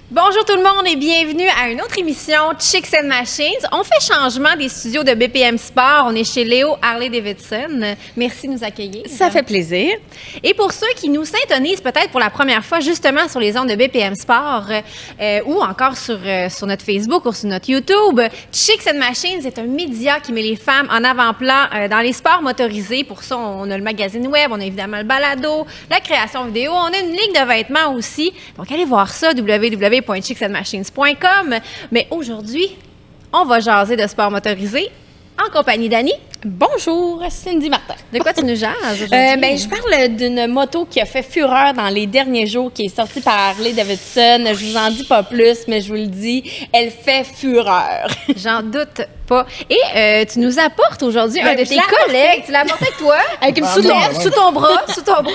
Bonjour tout le monde et bienvenue à une autre émission Chicks and Machines. On fait changement des studios de BPM Sport. On est chez Léo Harley-Davidson. Merci de nous accueillir. Ça fait plaisir. Et pour ceux qui nous syntonisent peut-être pour la première fois justement sur les ondes de BPM Sport ou encore sur notre Facebook ou sur notre YouTube, Chicks and Machines est un média qui met les femmes en avant-plan dans les sports motorisés. Pour ça, on a le magazine web, on a évidemment le balado, la création vidéo, on a une ligne de vêtements aussi. Donc allez voir ça, www.chicksandmachines.com. Mais aujourd'hui, on va jaser de sport motorisé en compagnie d'Annie. Bonjour, Cindy Martin. De quoi tu nous jases aujourd'hui? Je parle d'une moto qui a fait fureur dans les derniers jours, qui est sortie par Harley-Davidson. Je vous en dis pas plus, mais je vous le dis, elle fait fureur. J'en doute pas. Et tu nous apportes aujourd'hui un de tes collègues. Tu l'as apporté avec toi? Avec une sous ton bras,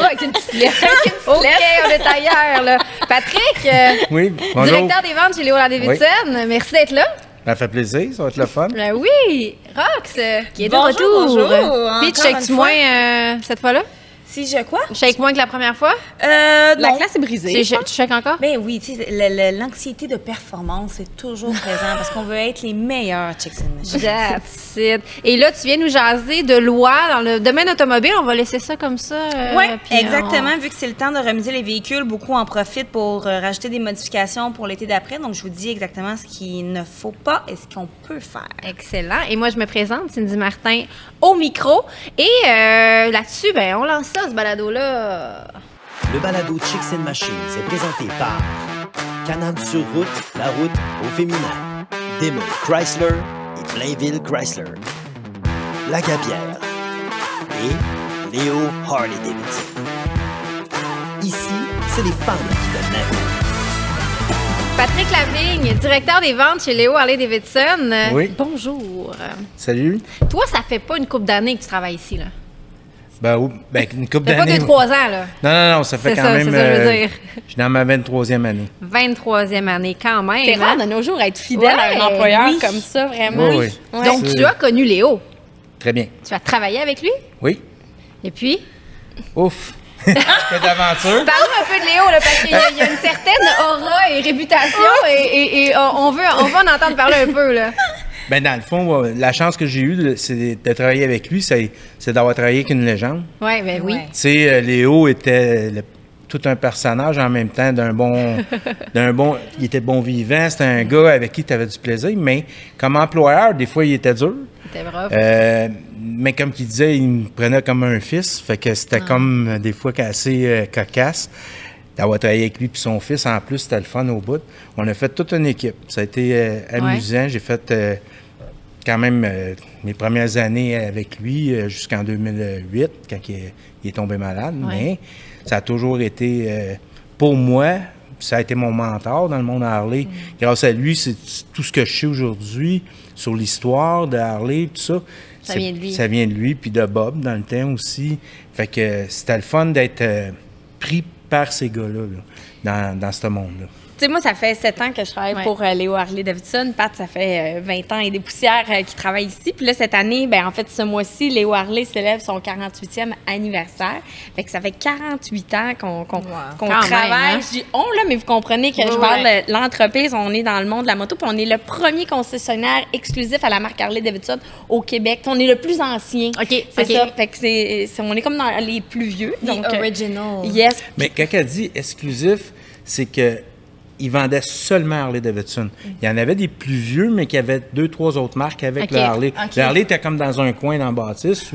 avec une petite lettre. OK, on est ailleurs, là. Patrick, oui, bonjour. Directeur des ventes chez Léo Harley-Davidson, oui. Merci d'être là. Ça fait plaisir, ça va être le fun. Oui, Rox, qui est de retour. Bonjour. Puis, shake-tu moins cette fois-là? Si je quoi? Shake moins que la première fois? La classe est brisée. Tu shakes encore? Ben oui, tu sais, l'anxiété de performance est toujours présente parce qu'on veut être les meilleurs Chicks and Machines. That's it. Et là, tu viens nous jaser de loi dans le domaine automobile. On va laisser ça comme ça. Oui, exactement. Vu que c'est le temps de remiser les véhicules, beaucoup en profitent pour rajouter des modifications pour l'été d'après. Donc, je vous dis exactement ce qu'il ne faut pas et ce qu'on peut faire. Excellent. Et moi, je me présente, Cindy Martin, au micro. Et là-dessus, ben, on lance ça, ce balado-là. Le balado Chicks and Machines est présenté par Can-Am sur route, la route au féminin, Daimler Chrysler et Blainville Chrysler, Lagapierre et Léo Harley-Davidson. Ici, c'est les femmes qui donnent l'info. Patrick Lavigne, directeur des ventes chez Léo Harley-Davidson. Oui. Bonjour. Salut. Toi, ça fait pas une couple d'années que tu travailles ici, là? Une couple d'années. Pas 2-3 ans, là. Non, ça fait quand même... C'est ça, je veux dire. Je suis dans ma 23e année. 23e année, quand même. C'est rare de nos jours être fidèle à un employeur comme ça, vraiment. Oui. Ouais. Donc, tu as connu Léo. Très bien. Tu as travaillé avec lui? Oui. Et puis? Ouf! Quelle aventure! Parle-nous un peu de Léo, là, parce qu'il y a une certaine aura et réputation et on va en entendre parler un peu, là. Ben dans le fond, la chance que j'ai eue, c'est de travailler avec lui, c'est d'avoir travaillé avec une légende. Ouais, ben oui. Tu sais, Léo était tout un personnage en même temps il était bon vivant, c'était un gars avec qui tu avais du plaisir, mais comme employeur, des fois, il était dur. Il était brave. Mais comme il disait, il me prenait comme un fils, fait que c'était comme des fois assez cocasse. D'avoir travaillé avec lui puis son fils, en plus, c'était le fun au bout. On a fait toute une équipe. Ça a été amusant. J'ai fait quand même mes premières années avec lui jusqu'en 2008, quand il est tombé malade. Ouais. Mais ça a toujours été, pour moi, ça a été mon mentor dans le monde Harley. Grâce à lui, c'est tout ce que je sais aujourd'hui sur l'histoire de Harley, tout ça. Ça vient de lui. Ça vient de lui, puis de Bob dans le temps aussi. Fait que c'était le fun d'être pris par ces gars-là, dans ce monde-là. Tu sais, moi, ça fait 7 ans que je travaille pour Léo Harley-Davidson. Pat, ça fait 20 ans et des poussières qui travaillent ici. Puis là, cette année, ben en fait, ce mois-ci, Léo Harley célèbre son 48e anniversaire. Fait que ça fait 48 ans qu'on travaille. Même, hein? Je dis « on », là, mais vous comprenez que je parle de l'entreprise. On est dans le monde de la moto. Puis on est le premier concessionnaire exclusif à la marque Harley-Davidson au Québec. Puis on est le plus ancien. OK, c'est ça. Fait que on est comme dans les plus vieux. Donc, original. Yes. Mais quand elle dit exclusif, c'est que ils vendaient seulement Harley-Davidson. Il y en avait des plus vieux, mais qui avaient 2-3 autres marques avec le Harley. Le Harley était comme dans un coin dans la bâtisse.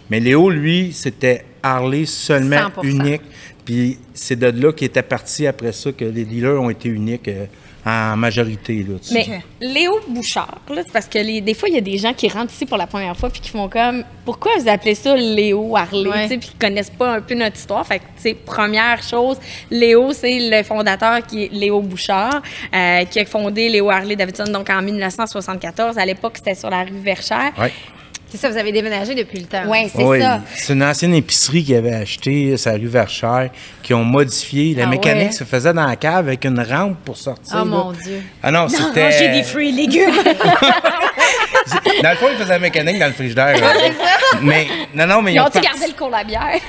Mais Léo, lui, c'était Harley seulement 100%. Unique. Puis c'est de là qu'il était parti après ça, que les dealers ont été uniques en majorité. Là, mais Léo Bouchard, là, c'est parce que des fois, il y a des gens qui rentrent ici pour la première fois puis qui font comme « Pourquoi vous appelez ça Léo Harley? » Puis qui connaissent pas un peu notre histoire. Fait que, tu sais, première chose, Léo, c'est le fondateur qui est Léo Bouchard, qui a fondé Léo Harley-Davidson donc en 1974. À l'époque, c'était sur la rue Verchères. C'est ça, vous avez déménagé depuis le temps. Oui, c'est ça. C'est une ancienne épicerie qu'ils avaient achetée, sa rue Verchères, qui ont modifié. La mécanique se faisait dans la cave avec une rampe pour sortir. Oh mon Dieu. Ah non, c'était... Manger des fruits et légumes. Dans le fond, ils faisaient la mécanique dans le frigidaire. Mais, non, mais ils ont-tu gardé le cours à bière?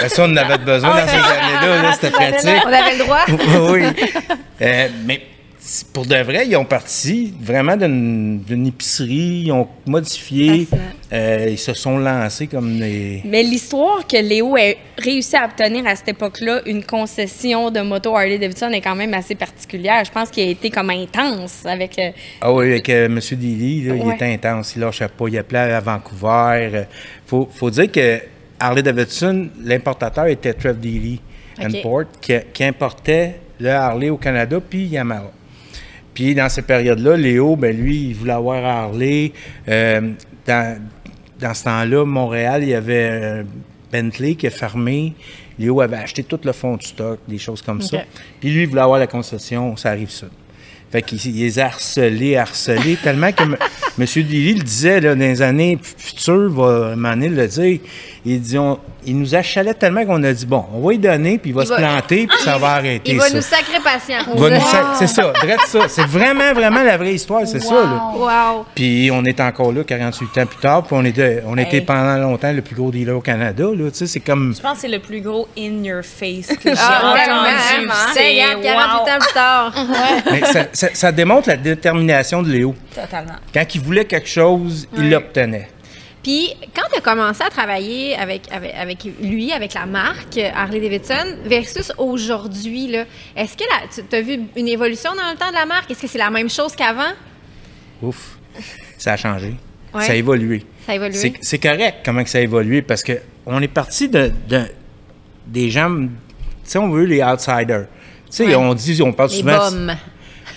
Ça, on en avait besoin dans ces années-là. C'était pratique. On avait le droit. Oui. Mais pour de vrai, ils ont parti vraiment d'une épicerie, ils ont modifié, ils se sont lancés comme des... Mais l'histoire que Léo a réussi à obtenir à cette époque-là, une concession de moto Harley-Davidson, est quand même assez particulière. Je pense qu'il a été comme intense avec... Ah oui, avec M. Daly, là, il était intense, il lâchait pas, il appelait à Vancouver. Faut dire que Harley-Davidson, l'importateur était Trev Daly Import, qui importait le Harley au Canada, puis Yamaha. Puis dans ces périodes-là, Léo, ben lui, il voulait avoir Harley. Dans ce temps-là, Montréal, il y avait Bentley qui a fermé. Léo avait acheté tout le fond du stock, des choses comme ça. Puis lui, il voulait avoir la concession, ça arrive ça. Fait qu'il les a harcelés, tellement que M. Daly le disait là, dans les années futures, va m'en le dire. Il dit, il nous achalait tellement qu'on a dit, bon, on va y donner, puis il va se planter, puis ça va arrêter. Il va nous sacrer patience. C'est ça, bref, ça. C'est vraiment, vraiment la vraie histoire, c'est ça. Là. Wow. Puis on est encore là 48 ans plus tard, puis on était pendant longtemps le plus gros dealer au Canada. Là, tu sais, c'est comme... Je pense que c'est le plus gros in your face que j'ai entendu. C'est 48 ans plus tard. Mais ça démontre la détermination de Léo. Totalement. Quand il voulait quelque chose, il l'obtenait. Puis, quand tu as commencé à travailler avec lui, avec la marque Harley-Davidson, versus aujourd'hui, là, est-ce que tu as vu une évolution dans le temps de la marque? Est-ce que c'est la même chose qu'avant? Ouf, ça a changé. Ouais. Ça a évolué. Ça a évolué. C'est correct comment que ça a évolué parce qu'on est parti des gens, tu sais, on veut les outsiders. Tu sais, on parle souvent... Les bombes.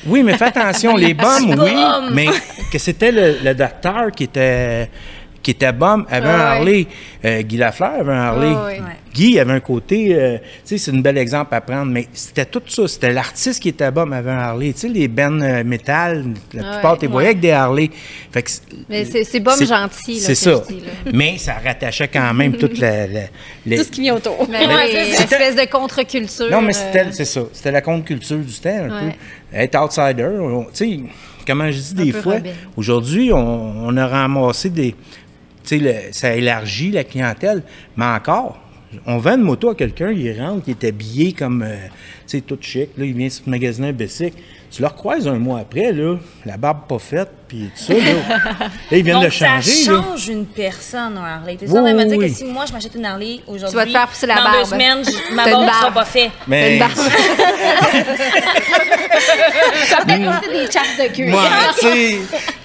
Oui, mais fais attention, les bombes, oui, mais que c'était le docteur qui était bum avait un Harley. Guy Lafleur avait un Harley. Guy avait un côté, tu sais, c'est un bel exemple à prendre, mais c'était tout ça. C'était l'artiste qui était bum avait un Harley. Tu sais, les bennes métal, la plupart, tu voyais avec des Harley. Fait que mais c'est bum gentil, là. C'est ça. Dis, là. Mais ça rattachait quand même toute tout ce qui vient autour. L'espèce de contre-culture. Non, mais c'est ça. C'était la contre-culture du temps, un peu. Être outsider, tu sais, comment je dis des fois, aujourd'hui, on a ramassé des... Tu sais, ça élargit la clientèle, mais encore, on vend une moto à quelqu'un, il rentre, il est habillé comme, tu sais, tout chic, là, il vient se magasiner un bicycle. Tu le recroises un mois après, là, la barbe pas faite, puis tout ça, là. Là, ils viennent de changer. Ça change une personne, un Harley. T'es sûr de me dire que si moi, je m'achète une Harley aujourd'hui, tu vas te faire pousser la dans barbe. 2 semaines, ma barbe ne sera pas faite. Mais... Ça va t'apporter des chaps de cuir.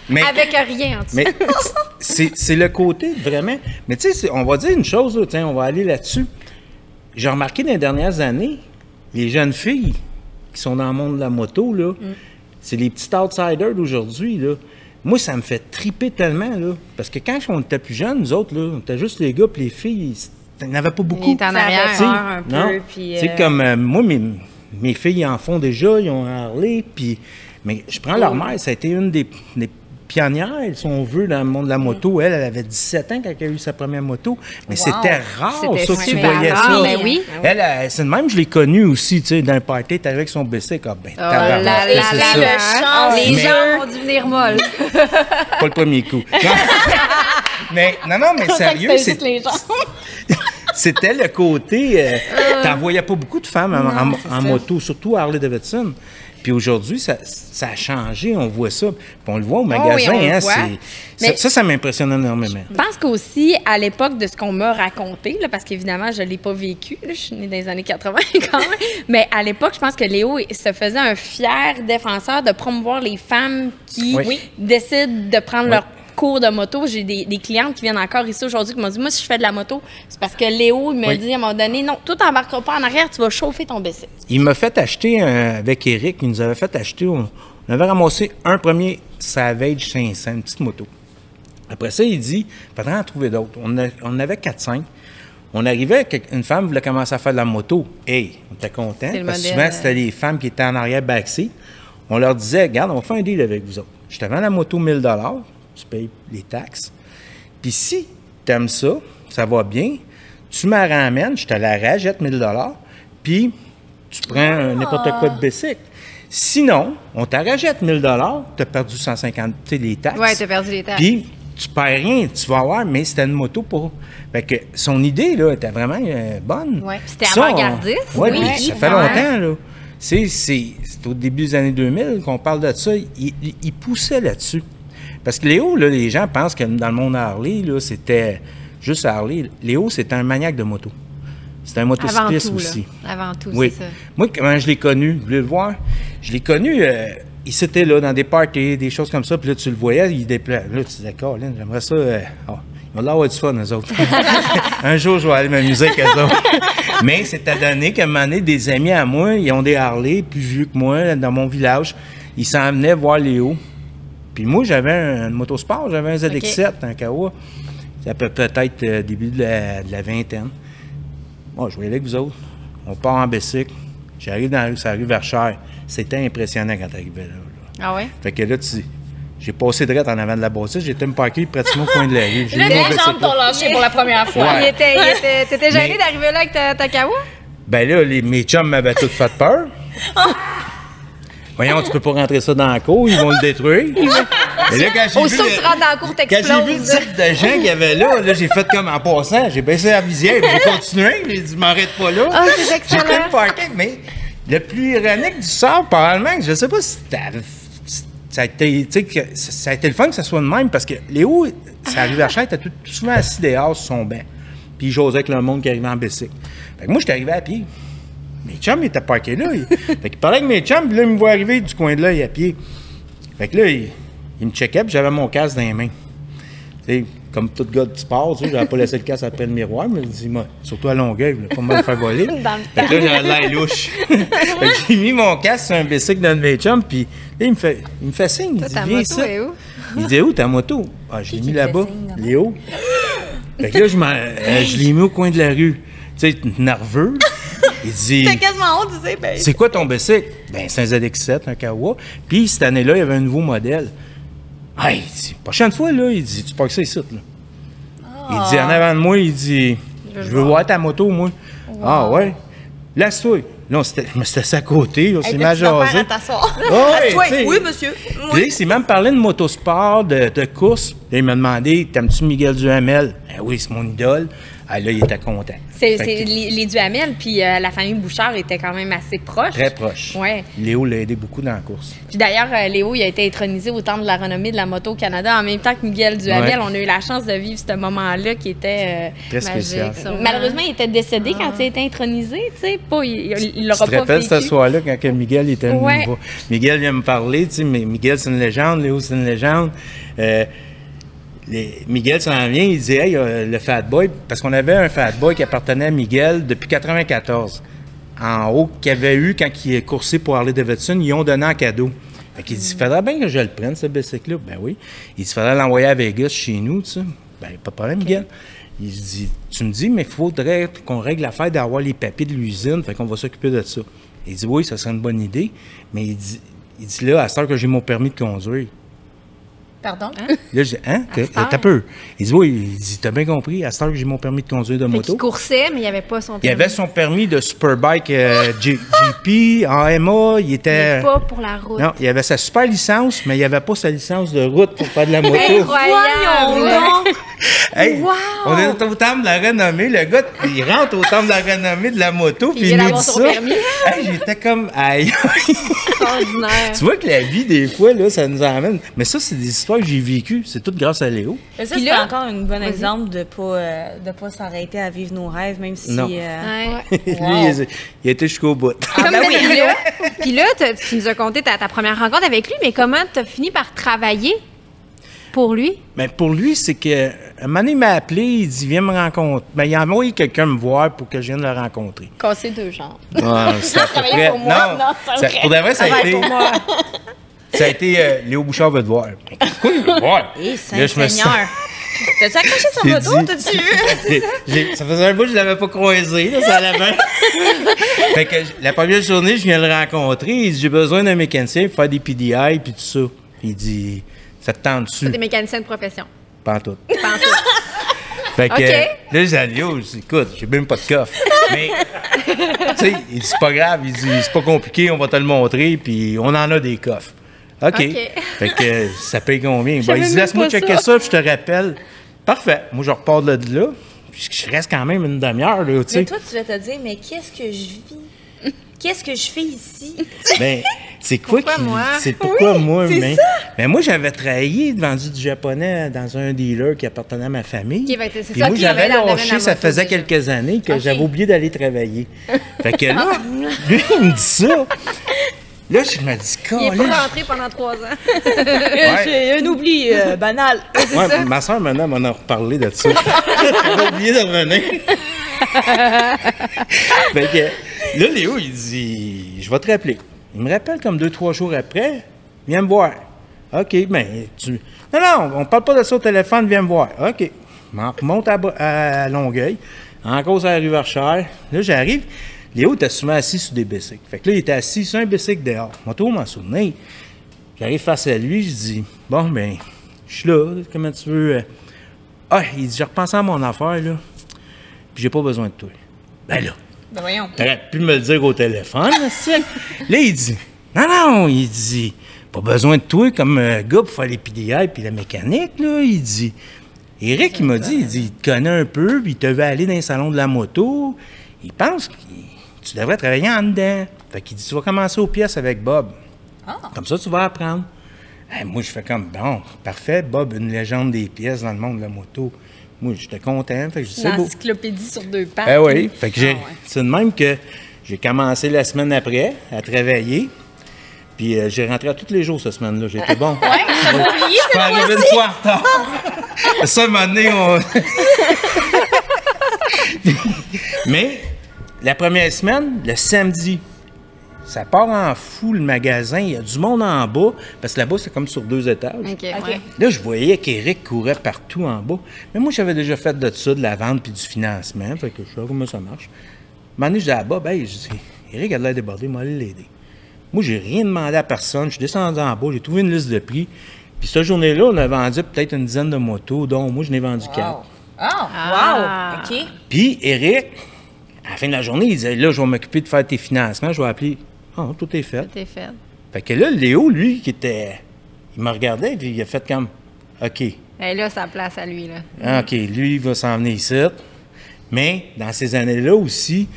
Mais, avec rien en dessous. Mais c'est le côté, vraiment. Mais tu sais, on va dire une chose, là, tiens, on va aller là-dessus. J'ai remarqué dans les dernières années, les jeunes filles qui sont dans le monde de la moto, là, c'est les petits outsiders d'aujourd'hui, là. Moi, ça me fait triper tellement, là. Parce que quand on était plus jeunes, nous autres, là, on était juste les gars puis les filles, il n'y en avait pas beaucoup. Il est en arrière, un peu. Non? C'est comme, moi, mes filles en font déjà, ils ont Harley, puis... Mais je prends leur mère, ça a été une des pionnière, si on veut, dans le monde de la moto. Elle avait 17 ans quand elle a eu sa première moto. Mais c'était rare, ça, que tu voyais ça. Ben oui. Elle, c'est de même, je l'ai connue aussi, tu sais, dans un party, elle était avec son bicycle. Les gens vont dû venir molles. Pas le premier coup. Mais sérieux, c'était le côté... T'en voyais pas beaucoup de femmes en moto, surtout Harley-Davidson. Puis aujourd'hui, ça a changé, on voit ça. Puis on le voit au magasin. Ça m'impressionne énormément. Je pense qu'aussi, à l'époque de ce qu'on m'a raconté, là, parce qu'évidemment, je ne l'ai pas vécu, là, je suis née dans les années 80 quand même, mais à l'époque, je pense que Léo se faisait un fier défenseur de promouvoir les femmes qui décident de prendre leur cours de moto. J'ai des clientes qui viennent encore ici aujourd'hui qui m'ont dit, moi, si je fais de la moto, c'est parce que Léo, il m'a dit à un moment donné, non, toi, t'embarqueras pas en arrière, tu vas chauffer ton bicycle. Il m'a fait acheter, avec Eric, il nous avait fait acheter, on avait ramassé un premier Savage 500, une petite moto. Après ça, il dit, il faudrait en trouver d'autres. On avait 4-5. On arrivait, une femme voulait commencer à faire de la moto. Hey, on était contents, parce que souvent, c'était les femmes qui étaient en arrière backseat. On leur disait, regarde, on fait un deal avec vous autres. Je te vends la moto 1000 $, tu payes les taxes. Puis si tu aimes ça, ça va bien, tu me ramènes, je te la rachète 1000 $, puis tu prends n'importe quoi de bicycle. Sinon, on t'a rachète 1000 $, tu as perdu 150, tu sais, les taxes. Oui, tu as perdu les taxes. Puis tu perds rien, tu vas avoir, mais c'était une moto pour... Fait que son idée, là, était vraiment bonne. Oui, c'était avant-gardiste. Oui, ça fait longtemps, là. C'est au début des années 2000 qu'on parle de ça. Il poussait là-dessus. Parce que Léo, là, les gens pensent que dans le monde Harley, là, c'était juste Harley. Léo, c'était un maniaque de moto. C'était un motocycliste aussi. Avant tout, oui. c'est ça. Moi, comment je l'ai connu, vous voulez le voir? Je l'ai connu, il s'était là dans des parties, des choses comme ça, puis là, tu le voyais, il déplaçait. Là, tu disais, Colin, j'aimerais ça. On va avoir du fun, eux autres. Un jour, je vais aller m'amuser avec eux autres. Mais c'était donné qu'à un moment donné, des amis à moi, ils ont des Harley, plus vieux que moi, dans mon village. Ils s'en venaient voir Léo. Puis moi, j'avais un motosport, j'avais un ZX7, un Kawa. Ça peut peut-être début de la vingtaine. Moi, je voyais avec vous autres. On part en bicycle. J'arrive dans la rue, ça arrive vers Cher. C'était impressionnant quand t'arrivais là. Ah ouais? Fait que là, j'ai passé direct en avant de la bâtisse. J'étais me parquer pratiquement au coin de la rue. J'ai mis mon Les bicycle jambes t'ont lâché pour la première fois. Ouais. T'étais gêné Mais- d'arriver là avec ta Kawa? Ben là, mes chums m'avaient tout fait peur. Voyons, tu peux pas rentrer ça dans la cour, ils vont le détruire. Mais là, quand j'ai Aussitôt que vu tu rentres dans la cour, quand j'ai vu le t'exploses. type de gens qu'il y avait là, j'ai fait comme en passant, j'ai baissé la visière, j'ai continué, j'ai dit, je m'arrête pas là. Ah, c'est J'ai excellent. pris le parking, mais le plus ironique du sort, probablement, je sais pas si ça a été, tu sais, ça a été le fun que ça soit de même, parce que Léo, ça arrivait à Cher, il était tout souvent assis dehors sur son banc, puis il jasait avec le monde qui arrivait en bicycle. Fait que moi, j'étais arrivé à pied. Mes chums, ils étaient parqués là. Fait qu'il parlait avec mes chums, puis là, ils me voient arriver du coin de l'œil à pied. Fait que là, il me checkait, puis j'avais mon casque dans les mains. Tu sais, comme tout gars de sport, tu sais, j'avais pas laissé le casque après le miroir, mais il dit, moi, surtout à Longueuil, je voulais pas me le faire voler. Fait que là, j'avais l'air louche. Fait que j'ai mis mon casque sur un bicycle d'un de mes chums, puis là, il me fait signe. Il Toi, dit, ta viens moto ici. est où? Il dit, où ta moto? Ah, je l'ai mis te fait là-bas. signe, là-bas? Léo. Fait que là, je l'ai mis au coin de la rue. Tu sais, nerveux. Il dit. T'as quasiment honte, tu sais, ben. C'est quoi ton bicycle? Ben, c'est un ZX7, un Kawa. Puis, cette année-là, il y avait un nouveau modèle. Ah, il dit, prochaine fois, là, il dit, tu parques ça ici, là. Il dit, en avant de moi, il dit, je veux voir ta moto, moi. Ah, ouais. Laisse-toi. Là, je me suis assis à côté, on s'est mis à jaser. Assis-toi. Oui, monsieur. Puis là, il s'est même parlé de motosport, de course. Là, il m'a demandé, t'aimes-tu Miguel Duhamel? Ben oui, c'est mon idole. Ah, là, il était content. C'est Fait que- les Duhamel, puis la famille Bouchard était quand même assez proche. Très proche. Ouais. Léo l'a aidé beaucoup dans la course. Puis d'ailleurs, Léo, il a été intronisé au temple de la renommée de la moto au Canada en même temps que Miguel Duhamel. Ouais. On a eu la chance de vivre ce moment-là qui était Très spécial. Magique, ça. malheureusement, il était décédé quand il a été intronisé, tu sais. Pas, il Tu l'aura te pas rappelles vécu. ce soir-là quand que Miguel était venu Ouais. me voir? Miguel vient me parler, tu sais, mais Miguel, c'est une légende, Léo, c'est une légende. Miguel s'en vient, il dit, hey, le Fat Boy, parce qu'on avait un Fat Boy qui appartenait à Miguel depuis 94. En haut, qu'il avait eu quand il est coursé pour Harley Davidson, ils ont donné en cadeau. Fait qu'il dit, faudrait bien que je le prenne, ce bicycle-là. Ben oui. Il dit, faudrait l'envoyer à Vegas, chez nous, tu sais. Ben, pas de problème, Miguel. Il dit, tu me dis, mais il faudrait qu'on règle l'affaire d'avoir les papiers de l'usine, fait qu'on va s'occuper de ça. Il dit, oui, ça serait une bonne idée, mais il dit là, à cette heure que j'ai mon permis de conduire. Pardon? Là, je dis, hein? T'as peu. Il dit, oui, il dit, t'as bien compris, à cette heure que j'ai mon permis de conduire de Fait moto. qu'il coursait, mais il n'y avait pas son Il permis. avait son permis de Superbike GP, AMA, il était... Mais pas pour la route. Non, il avait sa super licence, mais il avait pas sa licence de route pour faire de la moto. Incroyable! Hey, on est au temple de la renommée, le gars, il rentre au temple de la renommée de la moto, puis il vient nous dit d'avoir son ça. permis. Hey, j'étais comme, aïe. Extraordinaire. Tu vois que la vie, des fois, là, ça nous emmène. Mais ça, c'est des histoires que j'ai vécues. C'est tout grâce à Léo. Ça, Puis c'est là- encore un bon exemple de pas s'arrêter à vivre nos rêves, même si... Non. Ouais. Lui, il a été jusqu'au bout. Comme ben oui. Puis là, tu nous as conté ta première rencontre avec lui, mais comment tu as fini par travailler pour lui? Mais pour lui, c'est que un moment donné, il m'a appelé, il dit, viens me rencontrer. Ben, il a envoyé quelqu'un me voir pour que je vienne le rencontrer. Casser deux jambes. Ah, c'est à peu travaillait près. pour moi? Non, c'est vrai. Pour de vrai, ça a été. Ça a été Léo Bouchard veut te voir. Pourquoi il veut te voir? Et Là, je me suis- Saint-Seigneur! T'as-tu accroché son J'ai moto? dit- T'as-tu... Ça faisait un bout que je l'avais pas croisé, là, ça allait bien. Fait que la première journée, je viens le rencontrer. Il dit, j'ai besoin d'un mécanicien pour faire des PDI puis tout ça. Il dit, ça te tente dessus? T'es mécanicien de profession. Pas en tout. Pantoute. Fait que, OK. là, j'ai dit, yo, écoute, j'ai même pas de coffre. Mais, tu sais, il dit, c'est pas grave. Il dit, c'est pas compliqué, on va te le montrer, puis on en a des coffres. OK. OK. Fait que, ça paye combien? Ben, J'avais il dit, même laisse-moi pas checker ça. ça, puis je te rappelle. Parfait. Moi, je repars de là. Puis je reste quand même une demi-heure, là, tu Mais sais. toi, tu vas te dire, mais qu'est-ce que je vis? Qu'est-ce que je fais ici? Ben, c'est quoi Pourquoi moi? C'est pourquoi moi? c'est Mais, ça. mais moi, j'avais travaillé, vendu du japonais dans un dealer qui appartenait à ma famille. Ok, ben, c'est Puis ça, moi, ok, j'avais ben, dans le domaine lâché, de la ça moto, faisait déjà. quelques années que Ok. j'avais oublié d'aller travailler. Fait que là, lui, il me dit ça. Là, je me dis, Il est Colin, pas rentré pendant 3 ans. Ouais. J'ai un oubli banal. Ouais, ma soeur, maintenant, m'en a reparlé de ça. J'avais oublié de revenir. Fait que, là, Léo, il dit, je vais te rappeler. Il me rappelle comme 2-3 jours après, viens me voir. OK, ben, Non, on parle pas de ça au téléphone, viens me voir. OK. Je m'en remonte à Longueuil, en cause à la rue Verchères. Là, j'arrive. Léo était souvent assis sur des bicycles. Fait que là, il était assis sur un bicycle dehors. Moi, tout m'en souvenir. J'arrive face à lui, je dis, bon, ben, je suis là, comment tu veux. Ah, il dit, j'ai repensé à mon affaire, là, puis j'ai pas besoin de toi. Ben là, Ben voyons. t'aurais pu me le dire au téléphone, là, c'est. Là, il dit, non, il dit, pas besoin de toi comme gars pour faire les PDI puis la mécanique, là. Il dit, Éric, il m'a dit, il te connaît un peu, puis il te veut aller dans les salons de la moto. Il pense que tu devrais travailler en dedans. Fait qu'il dit, tu vas commencer aux pièces avec Bob. Comme ça, tu vas apprendre. Moi, je fais comme, bon, parfait, Bob, une légende des pièces dans le monde de la moto. Moi, j'étais content, fait que je dis, c'est beau. L'encyclopédie sur 2 pattes. Ben oui, fait que c'est de même que j'ai commencé la semaine après à travailler. Puis j'ai rentré à tous les jours cette semaine-là. J'étais bon. Je peux arriver une fois en retard. Ça, un moment donné, Mais la première semaine, le samedi, ça part en fou le magasin. Il y a du monde en bas, parce que là-bas, c'est comme sur 2 étages. OK, ouais. Là, je voyais qu'Éric courait partout en bas. Mais moi, j'avais déjà fait de ça, de la vente puis du financement. Fait que je sais comment ça marche. Un moment donné, je dis à Bob, hey, je dis, Éric a de l'air débordé, moi, aller l'aider. Moi, j'ai rien demandé à personne. Je suis descendu en bas, j'ai trouvé une liste de prix. Puis cette journée-là, on a vendu peut-être une dizaine de motos, dont moi, je n'ai vendu 4. Wow! OK. Puis Éric, à la fin de la journée, il disait, là, je vais m'occuper de faire tes financements. Je vais appeler. Ah, tout est fait. T'es fait. Fait que là, Léo, lui, il me regardait, puis il a fait comme, OK. Et là, sa place à lui, là. Ah, OK, lui, il va s'en venir ici. Mais dans ces années-là aussi,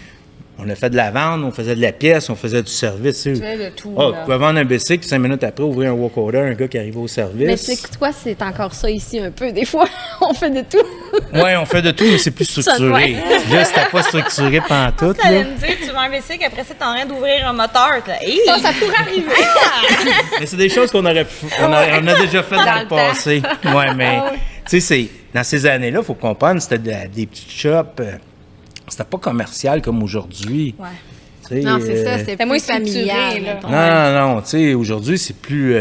on a fait de la vente, on faisait de la pièce, on faisait du service. Tu fais de tout, Ah, là. tu pouvais vendre un bicycle, puis 5 minutes après, ouvrir un walk-order, un gars qui arrivait au service. Mais c'est quoi, c'est encore ça ici un peu. Des fois, on fait de tout. Oui, on fait de tout, mais c'est plus structuré. Ouais. Là, c'était pas structuré pantoute. Tu allais Là. me dire, tu vends un bicycle, après ça, t'es en train d'ouvrir un moteur. Hey! Ça pourrait arriver. Mais c'est des choses qu'on aurait on a déjà fait dans le passé. Ouais, mais tu sais, dans ces années-là, il faut comprendre, c'était des petites shops. C'était pas commercial comme aujourd'hui. Ouais. Tu sais, Non, c'est ça, c'était moins plus familial. structuré, là. mettons. Non, tu sais, aujourd'hui, c'est plus.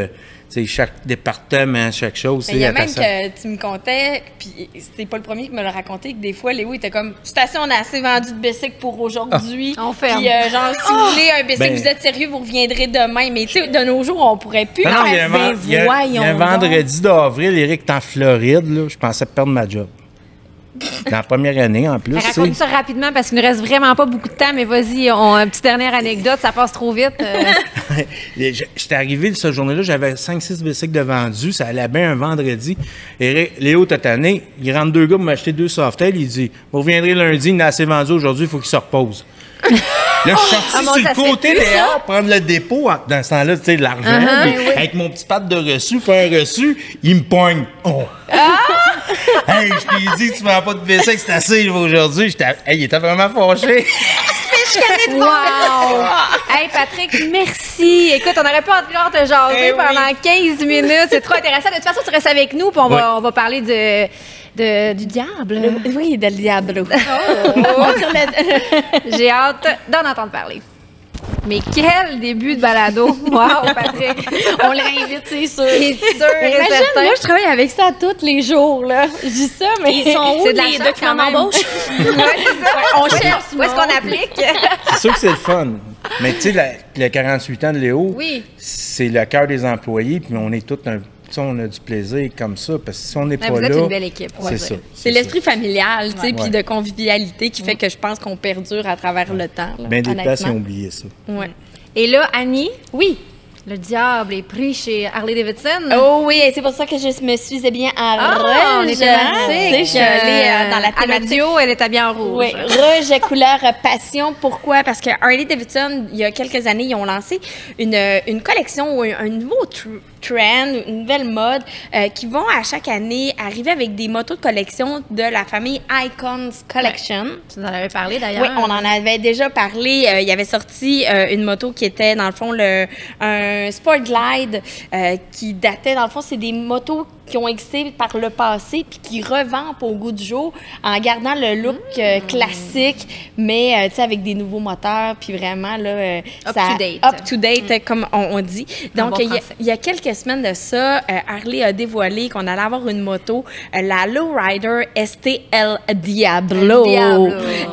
Tu sais, chaque département, chaque chose. Mais il y a tu sais, même attends, que tu me contais, puis c'était pas le premier qui me l'a raconté, que des fois, Léo était comme, station, on a assez vendu de bicycles pour aujourd'hui. On ferme. Puis genre, si vous voulez un bicycle, Ben- vous êtes sérieux, vous reviendrez demain. Mais tu sais, de nos jours, on pourrait plus. Non, il y a un, Ben, il y a un voyons donc. vendredi d'avril, Éric est en Floride, là, je pensais perdre ma job. Dans la première année, en plus. tu sais. Raconte ça rapidement parce qu'il ne reste vraiment pas beaucoup de temps, mais vas-y, une petite dernière anecdote, ça passe trop vite. J'étais arrivé cette journée-là, j'avais 5-6 bicycles de vendus, ça allait bien un vendredi. Et Léo Tatané, il rentre 2 gars pour m'acheter 2 softails, il dit, vous reviendrez lundi, il n'a assez vendu aujourd'hui, il faut qu'il se repose. Là, je suis sorti mon, sur ça le se fait côté plus, dehors, prendre le dépôt, dans ce temps-là, tu sais, de l'argent, puis avec mon petit pâte de reçu, faire un reçu, il me poigne. Oh. Hey, je t'ai dit que tu ne vends pas de bicycle, c'est assez aujourd'hui. Hey, il était vraiment fâché. Wow! Hey, Patrick, merci. Écoute, on aurait pu encore te jaser pendant 15 minutes. C'est trop intéressant. De toute façon, tu restes avec nous, puis on va parler du diable. Oui, del diablo. J'ai hâte d'en entendre parler. Mais quel début de balado! Wow, Patrick! On l'invite, c'est sûr. C'est sûr et Imagine, certain. moi, je travaille avec ça tous les jours, là. Je dis ça, mais Ils sont où C'est de la les chance documents quand même. d'embauche? Ouais, c'est ça. on cherche. Où est-ce qu'on applique? C'est sûr que c'est le fun. Mais tu sais, le 48 ans de Léo, Oui. c'est le cœur des employés, puis on est tous on a du plaisir comme ça, parce que si on n'est Mais pas vous là... êtes une belle équipe, on va C'est dire. ça. C'est l'esprit familial, tu sais, puis Ouais. de convivialité qui fait que je pense qu'on perdure à travers le temps. Là, Bien des places, ils ont honnêtement. oublié ça. Ouais. Et là, Annie, Oui. Le diable est pris chez Harley-Davidson. Oh oui, et c'est pour ça que je me suis habillée en rouge. On est thématique. Je suis allée dans la thématique. Radio, elle est habillée en rouge. Oui, rouge couleur passion. Pourquoi? Parce que Harley-Davidson, il y a quelques années, ils ont lancé une collection ou un nouveau trend, une nouvelle mode qui vont à chaque année arriver avec des motos de collection de la famille Icons Collection. Ouais. Tu nous en avais parlé d'ailleurs. Oui, on en avait déjà parlé. Il y avait sorti une moto qui était, dans le fond, un Sport Glide qui datait, dans le fond, c'est des motos qui ont existé par le passé puis qui revampent au goût du jour en gardant le look classique, mais tu sais, avec des nouveaux moteurs puis vraiment là, up to date comme on dit. Donc il y a quelques semaines de ça, Harley a dévoilé qu'on allait avoir une moto, la Lowrider STL Diablo.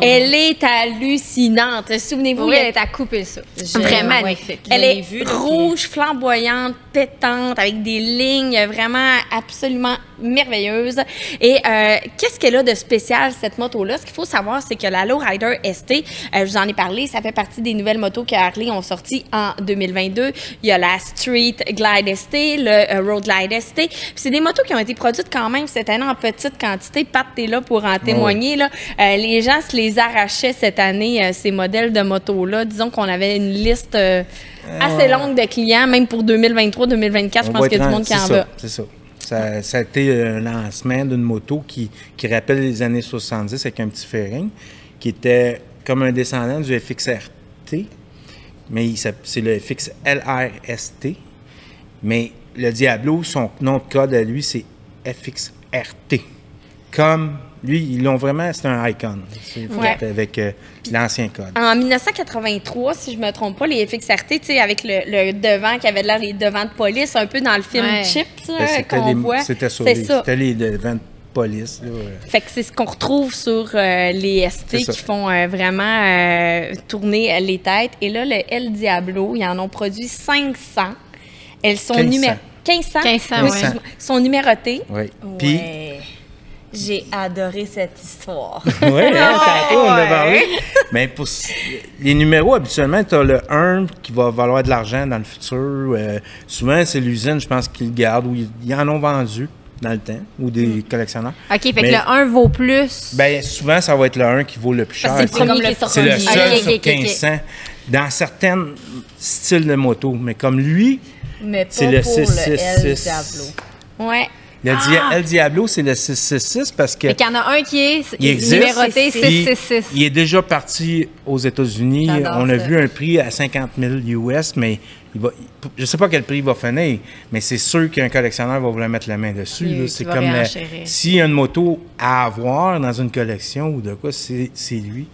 Elle est hallucinante. Souvenez-vous, oui, elle est à couper ça. Vraiment magnifique. Elle est rouge, flamboyante, pétante, avec des lignes vraiment absolument merveilleuses. Et qu'est-ce qu'elle a de spécial, cette moto-là? Ce qu'il faut savoir, c'est que la Lowrider ST, je vous en ai parlé, ça fait partie des nouvelles motos que Harley ont sorties en 2022. Il y a la Street Glide ST, le Road Glide ST. Puis c'est des motos qui ont été produites quand même cette année en petite quantité. Pat, t'es là pour en témoigner. Là. Les gens se les arrachaient cette année, ces modèles de motos-là. Disons qu'on avait une liste assez longue de clients, même pour 2023-2024, je pense qu'il y a du monde qui en va. C'est ça. Ça a été un lancement d'une moto qui rappelle les années 70 avec un petit fairing, qui était comme un descendant du FXRT, mais c'est le FX LRST. Mais le Diablo, son nom de code à lui, c'est FXRT. Comme lui, ils l'ont vraiment, c'est un icon avec l'ancien code. En 1983, si je ne me trompe pas, les FXRT, tu sais, avec le devant qui avait l'air les devants de police, un peu dans le film Chip, qu'on voit. C'était les devants de police. Là. Fait que c'est ce qu'on retrouve sur les ST qui font vraiment tourner les têtes. Et là, le El Diablo, ils en ont produit 500. Elles sont 1500, sont numérotées. Oui. Puis, j'ai adoré cette histoire. Oui, tantôt, on a parlé. Mais pour les numéros, habituellement, tu as le 1 qui va valoir de l'argent dans le futur. Souvent, c'est l'usine, je pense, qui le garde ou ils en ont vendu dans le temps, ou des collectionneurs. OK, fait que le 1 vaut plus. Bien, souvent, ça va être le 1 qui vaut le plus cher. C'est le premier qui est sorti. C'est le seul sur 1500. Dans certains styles de moto. Mais comme lui, c'est le 666. Ouais. El Diablo, c'est le 666 parce que. Fait qu'il y en a un qui est numéroté 666. Il est déjà parti aux États-Unis. On a vu un prix à 50 000 US, mais je ne sais pas quel prix il va finir, mais c'est sûr qu'un collectionneur va vouloir mettre la main dessus. C'est comme s'il y a une moto à avoir dans une collection ou de quoi, c'est lui.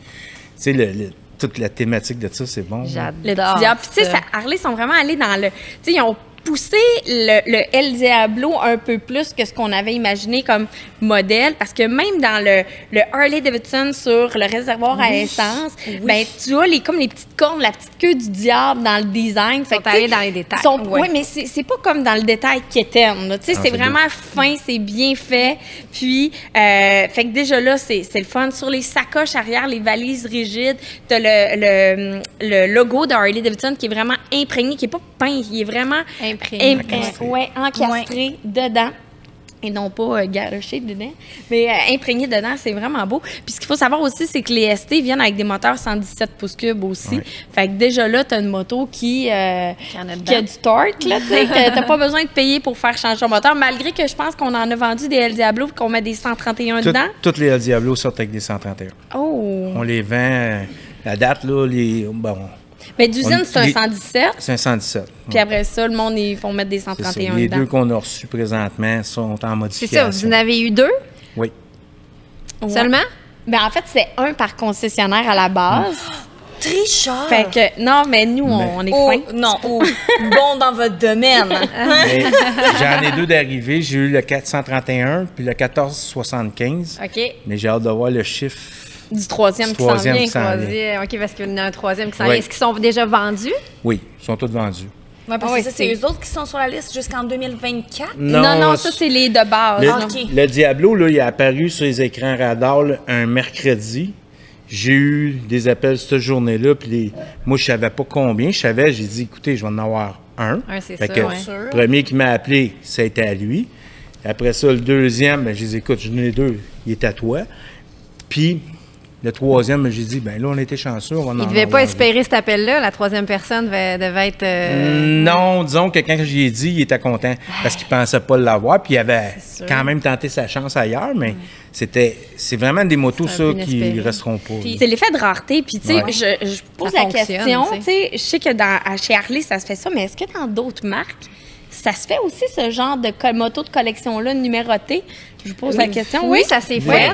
Tu sais, toute la thématique de ça, c'est bon. J'adore. Puis tu sais, Harley sont vraiment allés dans le. Tu sais, ils ont poussé le El Diablo un peu plus que ce qu'on avait imaginé comme modèle, parce que même dans le Harley-Davidson sur le réservoir à essence, ben tu vois comme les petites cornes, la petite queue du diable dans le design. Ils sont allés dans les détails. Oui, mais c'est pas comme dans le détail qu'éterne. Tu sais, c'est vraiment fin, c'est bien fait. Puis, fait que déjà là, c'est le fun. Sur les sacoches arrière, les valises rigides, t'as le logo de Harley-Davidson qui est vraiment imprégné, qui est pas peint, il est vraiment encastré dedans. Et non pas garoché dedans, mais imprégné dedans, c'est vraiment beau. Puis ce qu'il faut savoir aussi, c'est que les ST viennent avec des moteurs 117 pouces cubes aussi. Fait que déjà là, tu as une moto qui a du torque. Tu n'as pas besoin de payer pour faire changer ton moteur, malgré que je pense qu'on en a vendu des El Diablo et qu'on met des 131 dedans. Toutes les El Diablo sortent avec des 131. Oh! On les vend. La date, là, mais d'usine, c'est un 117. C'est un 117. Puis après ça, le monde, ils font mettre des 131 dedans. Les deux qu'on a reçus présentement sont en modification. C'est ça, vous en avez eu 2? Oui. Seulement? Ben en fait, c'est un par concessionnaire à la base. Tricheur! Fait que, non, mais nous, on est fins. Non, bon dans votre domaine. J'en ai 2 d'arrivée. J'ai eu le 431 puis le 1475. OK. Mais j'ai hâte de voir le chiffre. Du troisième qui s'en vient. OK, parce qu'il y en a un troisième qui s'en vient. Est-ce qu'ils sont déjà vendus? Oui, ils sont tous vendus. Ouais, parce que c'est eux autres qui sont sur la liste jusqu'en 2024? Non, ça, c'est les de base. Le Diablo, là, il est apparu sur les écrans radar un mercredi. J'ai eu des appels cette journée-là, puis moi, je savais pas combien. J'ai dit, écoutez, je vais en avoir un. C'est Fait ça, que ouais. le premier qui m'a appelé, ça a été à lui. Après ça, le deuxième, ben, j'ai dit, écoute, j'en ai deux, il est à toi. Puis, le troisième, ben, j'ai dit, ben là, on était chanceux, on va en Il ne devait pas avoir un. espérer cet appel-là. La troisième personne devait être... Non, disons que quand j'y ai dit, il était content parce qu'il pensait pas l'avoir. Puis il avait sûr. quand même tenté sa chance ailleurs, mais c'est vraiment des motos, C'est ça, un peu qui inespéré. resteront pas. Puis c'est l'effet de rareté. Puis, tu sais, Ouais. je pose Ça la fonctionne, question, tu tu sais. sais, je sais que chez Harley, ça se fait ça, mais est-ce que dans d'autres marques, ça se fait aussi ce genre de moto de collection-là numérotée? Je vous pose la question. Oui, ça s'est fait.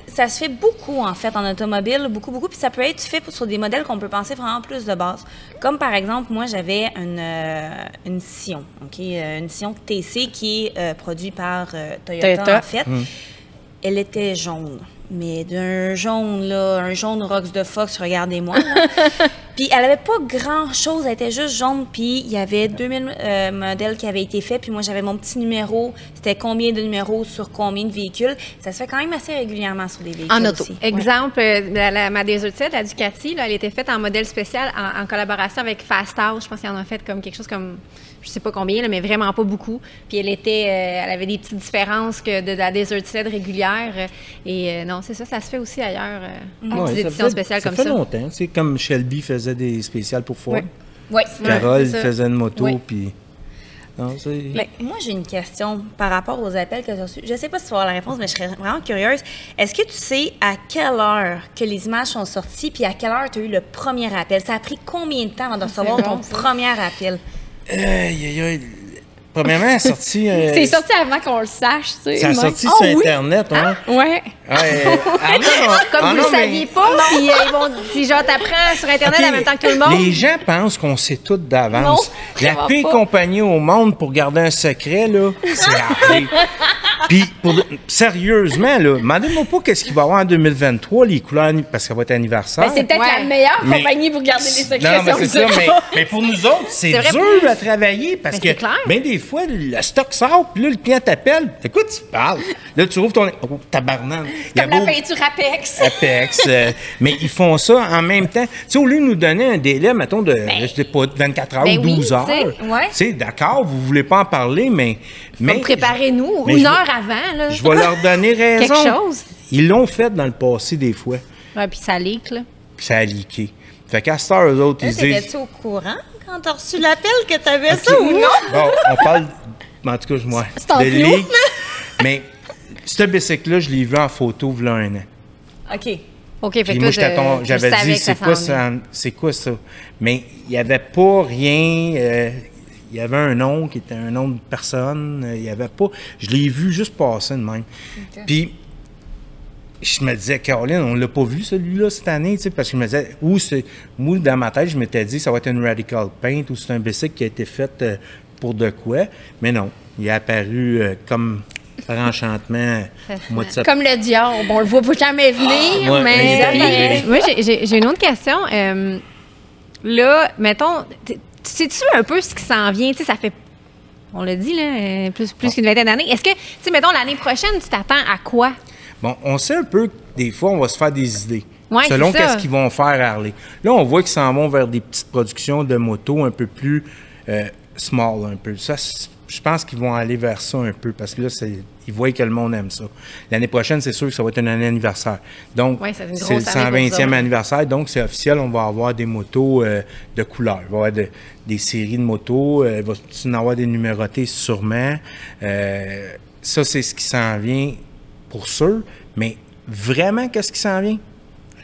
Ça se fait beaucoup, en fait, en automobile, beaucoup. Puis ça peut être fait sur des modèles qu'on peut penser vraiment plus de base. Comme, par exemple, moi, j'avais une Sion, OK? Une Sion TC qui est produite par Toyota, en fait. Elle était jaune. Mais d'un jaune, là, un jaune Rox de Fox, regardez-moi. là. Puis elle avait pas grand-chose, elle était juste jaune. Puis il y avait 2000 modèles qui avaient été faits. Puis moi, j'avais mon petit numéro. C'était combien de numéros sur combien de véhicules. Ça se fait quand même assez régulièrement sur des véhicules En auto. aussi. Exemple, ma Desert Set, la Ducati, là, elle était faite en modèle spécial en collaboration avec Fast House. Je pense qu'ils en ont fait comme quelque chose comme, je sais pas combien, là, mais vraiment pas beaucoup. Puis elle avait des petites différences que de la Desert Set régulière. Et non, c'est ça, ça se fait aussi ailleurs. Des Ouais, éditions spéciales comme ça ça. fait longtemps. C'est comme Shelby faisait des spéciales pour Ford. Ouais. Oui. Carole c'est ça. faisait une moto, Ouais. puis... Non, c'est... Mais moi, j'ai une question par rapport aux appels que j'ai reçus. Je ne sais pas si tu vas avoir la réponse, mais je serais vraiment curieuse. Est-ce que tu sais à quelle heure que les images sont sorties, puis à quelle heure tu as eu le premier appel? Ça a pris combien de temps avant de recevoir ton premier appel? Aïe, aïe, aïe. Premièrement, elle a sorti... C'est sorti avant qu'on le sache, tu sais. Ça a même. sorti Ah sur oui? Internet, hein? Ouais. Comme vous le saviez pas, puis ils vont, si genre t'apprends sur Internet OK, en même temps que tout le monde. Les gens pensent qu'on sait tout d'avance. Non, La vraiment pire pas. compagnie au monde pour garder un secret, là, c'est Harley. Puis, sérieusement, là, demandez-moi pas qu'est-ce qu'il va y avoir en 2023, les couleurs, parce que ça va être anniversaire. Ben, c'est peut-être Ouais. la meilleure Mais- compagnie pour garder les secrets. Non, mais si on c'est le ça, sait mais, pas. mais pour nous autres, c'est vrai. dur à travailler parce Mais que c'est clair. bien des fois, le stock sort, puis là, le client t'appelle. Écoute, tu parles. Là, tu ouvres ton... Oh, tabarnak. Il y a Comme la beau- peinture Apex. Apex. Mais ils font ça en même temps. Tu sais, au lieu de nous donner un délai, mettons, de, je sais pas, de 24 heures Ben ou oui, 12 heures. tu sais, ouais. Tu sais, d'accord, vous voulez pas en parler, mais Préparez-nous mais une je- heure avant. Là. je vais leur donner raison. Quelque chose. Ils l'ont fait dans le passé des fois, Ouais, puis ça leak, là. puis ça a leaké. Fait qu'à cette heure, eux autres, ils disent... T'étais-tu au courant quand t'as reçu l'appel que t'avais ça ou non? Bon, on parle, en tout cas, moi, en de plus. leak. Mais ce bicycle-là, je l'ai vu en photo il y a un an. OK. OK, fait Puis que moi, toi, j'avais je savais dit, que ça c'est quoi s'en ça? venait. C'est quoi ça? Mais il n'y avait pas rien. Il y avait un nom qui était un nom de personne. Il n'y avait pas. Je l'ai vu juste passer de même. Puis, je me disais, Caroline, on l'a pas vu celui-là cette année, tu sais, parce que je me disais, moi, dans ma tête, je m'étais dit, ça va être une Radical Paint ou c'est un bicycle qui a été fait pour de quoi. Mais non, il est apparu comme par enchantement au mois de septembre. Comme le diable. On le voit jamais venir, Ouais, mais. exactement. Moi, j'ai une autre question. Là, mettons, sais-tu un peu ce qui s'en vient? Tu sais, ça fait, on l'a dit, là, plus qu'une vingtaine d'années. Est-ce que, tu sais, mettons, l'année prochaine, tu t'attends à quoi? Bon, on sait un peu que des fois, on va se faire des idées. Ouais, selon c'est ça. qu'est-ce qu'ils vont faire à Harley. Là, on voit qu'ils s'en vont vers des petites productions de motos un peu plus small, un peu. Ça, je pense qu'ils vont aller vers ça un peu, parce que là, ils voient que le monde aime ça. L'année prochaine, c'est sûr que ça va être une année anniversaire. Donc, Ouais, c'est une c'est le grosse année pour ça, 120e ouais. anniversaire, donc c'est officiel, on va avoir des motos de couleurs. Il va y avoir des séries de motos, il va y en avoir des numérotés sûrement. Ça, c'est ce qui s'en vient pour sûr, mais vraiment, qu'est-ce qui s'en vient?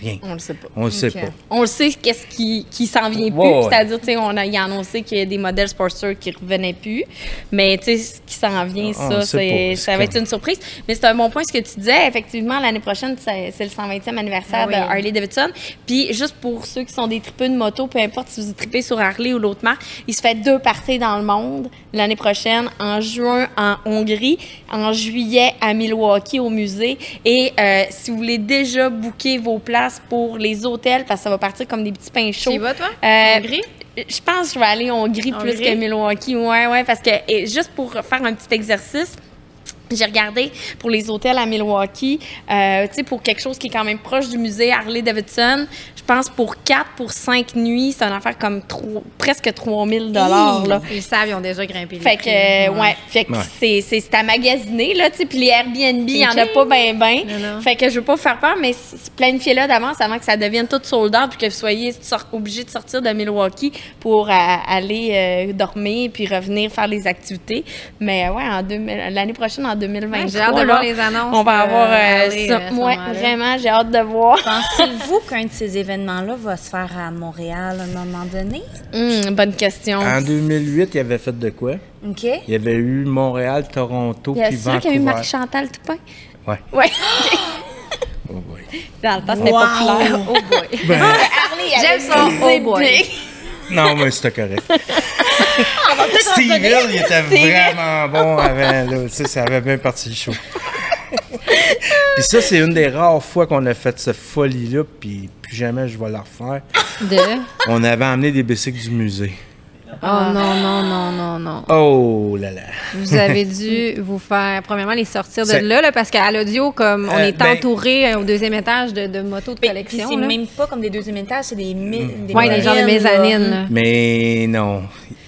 Rien. On le sait pas. On le sait Ok. pas. On le sait qu'est-ce qui s'en vient plus. Ouais, ouais. C'est-à-dire, tu sais, il a annoncé qu'il y a des modèles Sportster qui revenaient plus. Mais, tu sais, ce qui s'en vient, On le sait pas. ça va être une surprise. Mais c'est un bon point ce que tu disais. Effectivement, l'année prochaine, c'est le 120e anniversaire Ah oui. de Harley-Davidson. Puis, juste pour ceux qui sont des tripeux de moto, peu importe si vous tripez sur Harley ou l'autre marque, il se fait 2 parties dans le monde l'année prochaine, en juin en Hongrie, en juillet à Milwaukee au musée. Et si vous voulez déjà booker vos places pour les hôtels, parce que ça va partir comme des petits pains chauds. Tu y vas, toi? Hongrie? Je pense que je vais aller en Hongrie plus Hongrie? que Milwaukee. Ouais, parce que et juste pour faire un petit exercice, J'ai regardé pour les hôtels à Milwaukee, tu sais, pour quelque chose qui est quand même proche du musée Harley-Davidson. Je pense pour 5 nuits, c'est une affaire comme presque 3000 $. Là. Ils savent, ils ont déjà grimpé les Fait prix. que, fait que c'est à magasiner, là, tu sais. Puis les Airbnb, il n'y en a pas ben. Non. Fait que je veux pas vous faire peur, mais planifiez-le d'avance avant que ça devienne tout sold out puis que vous soyez obligés de sortir de Milwaukee pour aller dormir puis revenir faire les activités. Mais ouais, l'année prochaine, en 2023, j'ai hâte de voir les annonces. On va avoir ça. Ouais, vraiment, j'ai hâte de voir. Pensez-vous qu'un de ces événements-là va se faire à Montréal à un moment donné? Bonne question. En 2008, il avait fait de quoi? OK. Il y avait eu Montréal, Toronto, puis C'est sûr Vancouver. qu'il y a eu Marie-Chantal Toupin? Ouais. Ouais. Oh boy. Dans le temps, c'était populaire. Oh boy. Ben, J'aime ça. Oh boy. non, mais c'était correct. Steve Hill, il était vraiment bon avant. Là. Tu sais, ça avait bien parti le show. Puis ça, c'est une des rares fois qu'on a fait cette folie-là, puis plus jamais je vais la refaire. On avait emmené des bicycles du musée. Oh non. Oh là là. Vous avez dû vous faire, premièrement, les sortir de C'est- là, parce qu'à l'audio, comme on est ben- entouré au deuxième étage de motos de Puis collection. c'est là. même pas comme des deuxième étages, c'est des Ouais, des genres de mezzanines. là. Mais non,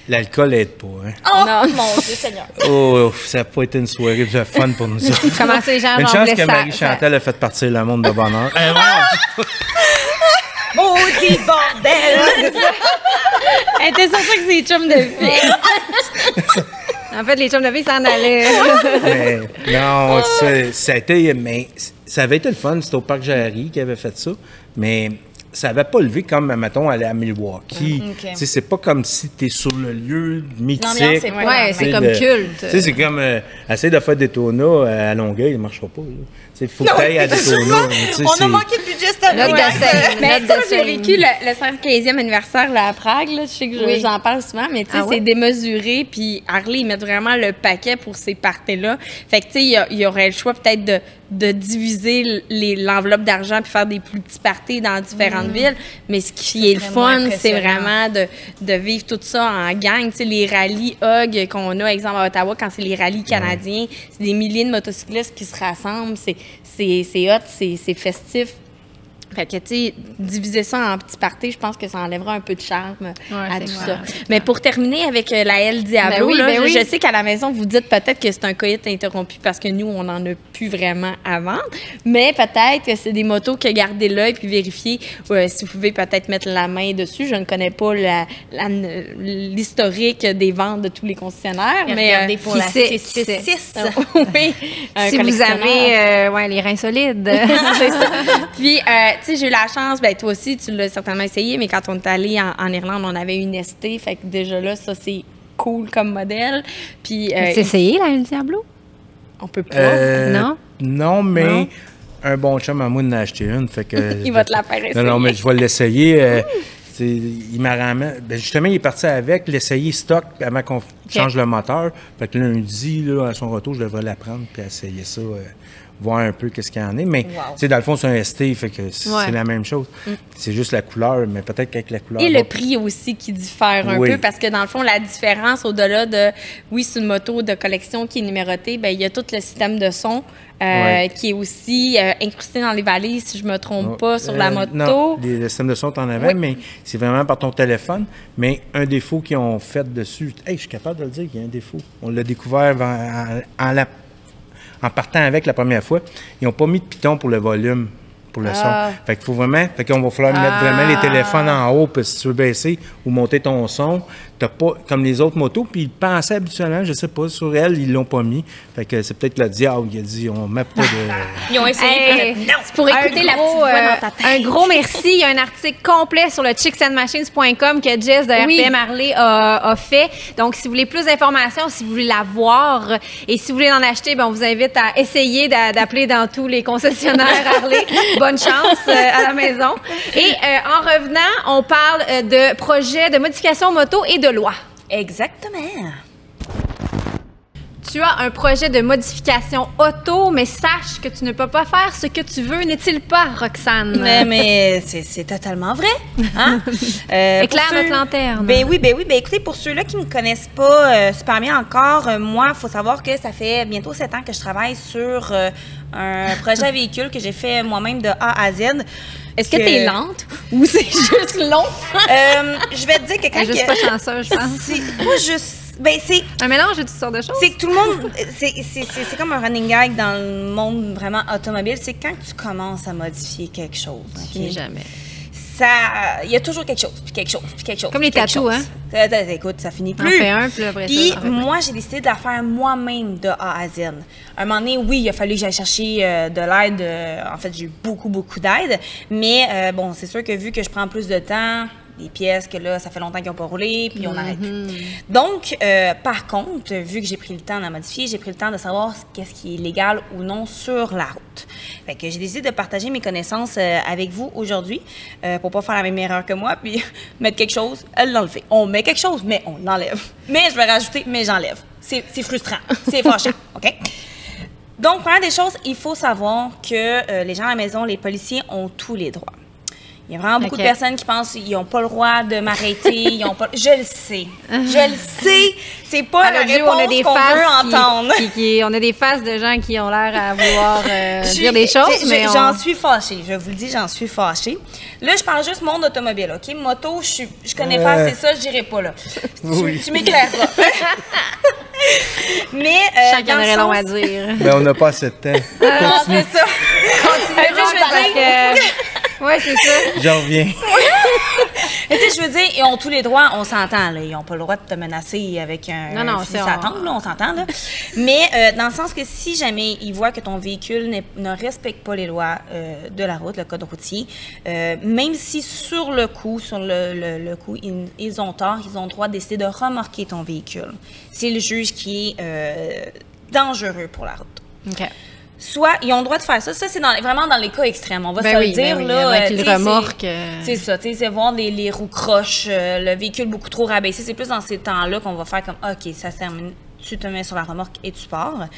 l'alcool aide pas. Hein. Oh, Non. mon Dieu Seigneur! Oh, ça n'a pas été une soirée de fun pour nous autres. Comment ces gens Une genre, chance voulaient que ça- Marie-Chantal a fait partir le monde de bonheur. Maudit bordel! Elle était sûre que c'est chum de filles. En fait, les chums de filles s'en allaient. Mais, non, ça a été. Mais ça avait été le fun. C'était au Parc Jarry qui avait fait ça. Mais ça n'avait pas levé comme, mettons, aller à Milwaukee. OK. Tu sais, c'est pas comme si tu es sur le lieu mythique. L'ambiance est pas- Ouais, c'est Tu sais, comme culte. Tu sais, c'est comme essayer de faire des Daytona à Longueuil, ça ne marchera pas. Il faut que tu ailles à Daytona. Tu sais, On a c'est- manqué de budget cette année. Notre dessin. Mais Notre tu sais, j'ai dessin. vécu le 115e anniversaire là, à Prague. Là. Je sais que Oui. j'en parle souvent, mais tu sais, Ah ouais? c'est démesuré. Puis Harley, ils mettent vraiment le paquet pour ces parties-là. Fait que tu sais, il y aurait le choix peut-être de diviser l'enveloppe d'argent puis faire des plus petits parties dans différentes villes. Mais ce qui est le serait moins fun, c'est impressionnant. vraiment de vivre tout ça en gang. Tu sais, les rallyes HUG qu'on a, exemple, à Ottawa, quand c'est les rallyes canadiens, c'est des milliers de motocyclistes qui se rassemblent. C'est hot, c'est festif. Fait que, tu sais, diviser ça en petits parties, je pense que ça enlèvera un peu de charme à c'est tout clair, ça. c'est Mais pour terminer avec la El Diablo, Ben oui, là, ben oui. je sais qu'à la maison, vous dites peut-être que c'est un coït interrompu parce que nous, on n'en a plus vraiment à vendre. Mais peut-être que c'est des motos que gardez l'œil puis vérifiez si vous pouvez peut-être mettre la main dessus. Je ne connais pas l'historique des ventes de tous les concessionnaires. Mais Regardez pour la qui sait, 666. oui, un Si vous collectionneur. avez les reins solides. C'est ça. Puis, tu sais, j'ai eu la chance, ben toi aussi, tu l'as certainement essayé, mais quand on est allé en Irlande, on avait une ST, fait que déjà là, ça, c'est cool comme modèle. Puis, Tu essayé, là, El Diablo? on peut pas. Non? Non, mais Non? un bon chum à moi d'en acheter une. Fait que Il va te la faire essayer. Non, mais je vais l'essayer. Il m'a ramené. Ben justement, il est parti avec, l'essayer stock avant qu'on change le moteur. Fait que lundi, là, à son retour, je devrais la prendre puis essayer ça, voir un peu qu'est-ce qu'il y en est. Mais, tu sais, dans le fond, c'est un ST, fait que c'est la même chose. C'est juste la couleur, mais peut-être qu'avec la couleur. Et le prix aussi qui diffère un Oui. peu, parce que dans le fond, la différence au-delà de, oui, c'est une moto de collection qui est numérotée, ben il y a tout le système de son qui est aussi incrusté dans les valises, si je me trompe pas, sur la moto. Non, le système de son, t'en avais, mais c'est vraiment par ton téléphone. Mais un défaut qu'ils ont fait dessus, hey, je suis capable de le dire qu'il y a un défaut. On l'a découvert en partant avec la première fois. Ils n'ont pas mis de piton pour le volume, pour le son. Fait qu'il faut vraiment, fait qu'on va falloir mettre vraiment les téléphones en haut, parce que si tu veux baisser ou monter ton son, t'as pas, comme les autres motos, puis ils pensaient habituellement, je sais pas, sur elle, ils l'ont pas mis. Fait que c'est peut-être le diable, il a dit, on met pas de... Ils ont essayé. Hey, puis non. C'est pour écouter la petite voix dans ta tête. Un gros merci. Il y a un article complet sur le chicksandmachines.com que Jess de Oui. RPM Harley a fait. Donc, si vous voulez plus d'informations, si vous voulez la voir et si vous voulez en acheter, ben, on vous invite à essayer d'appeler dans tous les concessionnaires Harley. Bonne chance à la maison. Et en revenant, on parle de projets de modification moto et de loi. Exactement. Tu as un projet de modification auto, mais sache que tu ne peux pas faire ce que tu veux, n'est-il pas, Roxane? Mais c'est totalement vrai. Hein? Éclaire notre lanterne. Ben oui. Ben écoutez, pour ceux-là qui ne me connaissent pas super bien encore, moi, il faut savoir que ça fait bientôt 7 ans que je travaille sur un projet véhicule que j'ai fait moi-même de A à Z. Est-ce que t'es lente ou c'est juste long? Je vais te dire que quand... Elle est juste pas chanceuse, je pense. C'est pas juste... Ben, c'est un mélange de toutes sortes de choses. C'est que tout le monde... C'est comme un running gag dans le monde vraiment automobile. C'est quand tu commences à modifier quelque chose. Ça finit jamais. Il y a toujours quelque chose, puis quelque chose, puis quelque chose. Comme les tatous, hein? Écoute, ça finit plus. On fait un, puis après puis ça. moi, j'ai décidé de la faire moi-même de A à Z. À un moment donné, oui, il a fallu que j'aille chercher de l'aide. En fait, j'ai eu beaucoup d'aide. Mais bon, c'est sûr que vu que je prends plus de temps, des pièces que là, ça fait longtemps qu'ils n'ont pas roulé, puis on n'arrête plus. Donc, par contre, vu que j'ai pris le temps de la modifier, j'ai pris le temps de savoir qu'est-ce qui est légal ou non sur la route. Fait que j'ai décidé de partager mes connaissances avec vous aujourd'hui pour pas faire la même erreur que moi, puis mettre quelque chose, l'enlever. On met quelque chose, mais on l'enlève. Mais je vais rajouter, mais j'enlève. C'est frustrant, c'est fâchant, OK? Donc, première des choses, il faut savoir que les gens à la maison, les policiers ont tous les droits. Il y a vraiment beaucoup de personnes qui pensent qu'ils n'ont pas le droit de m'arrêter. Ils ont pas... Je le sais. Je le sais. C'est pas la réponse qu'on veut entendre. On a des faces de gens qui ont l'air à vouloir dire des choses, mais j'en suis fâchée. Je vous le dis, j'en suis fâchée. Là, je parle juste monde automobile, OK? Moto, je connais pas assez ça, je dirais pas là. Oui. Tu m'éclaireras. Mais chacun aurait long à dire. Mais on n'a pas assez de temps. Non, c'est ça. Continue. Je veux dire... Oui, c'est ça. J'en reviens. Tu sais, je veux dire, ils ont tous les droits, on s'entend, là. Ils n'ont pas le droit de te menacer avec un fusil à pompe, là, on s'entend, là. Mais dans le sens que si jamais ils voient que ton véhicule ne respecte pas les lois de la route, le code routier, même si sur le coup, ils ont tort, ils ont le droit de décider de remorquer ton véhicule. C'est le juge qui est dangereux pour la route. OK. Soit, ils ont le droit de faire ça. Ça, c'est vraiment dans les cas extrêmes. On va se le dire, là. Qu'ils remorquent. C'est ça, tu sais, c'est voir les roues croches, le véhicule beaucoup trop rabaissé. C'est plus dans ces temps-là qu'on va faire comme, OK, ça se termine, tu te mets sur la remorque et tu pars.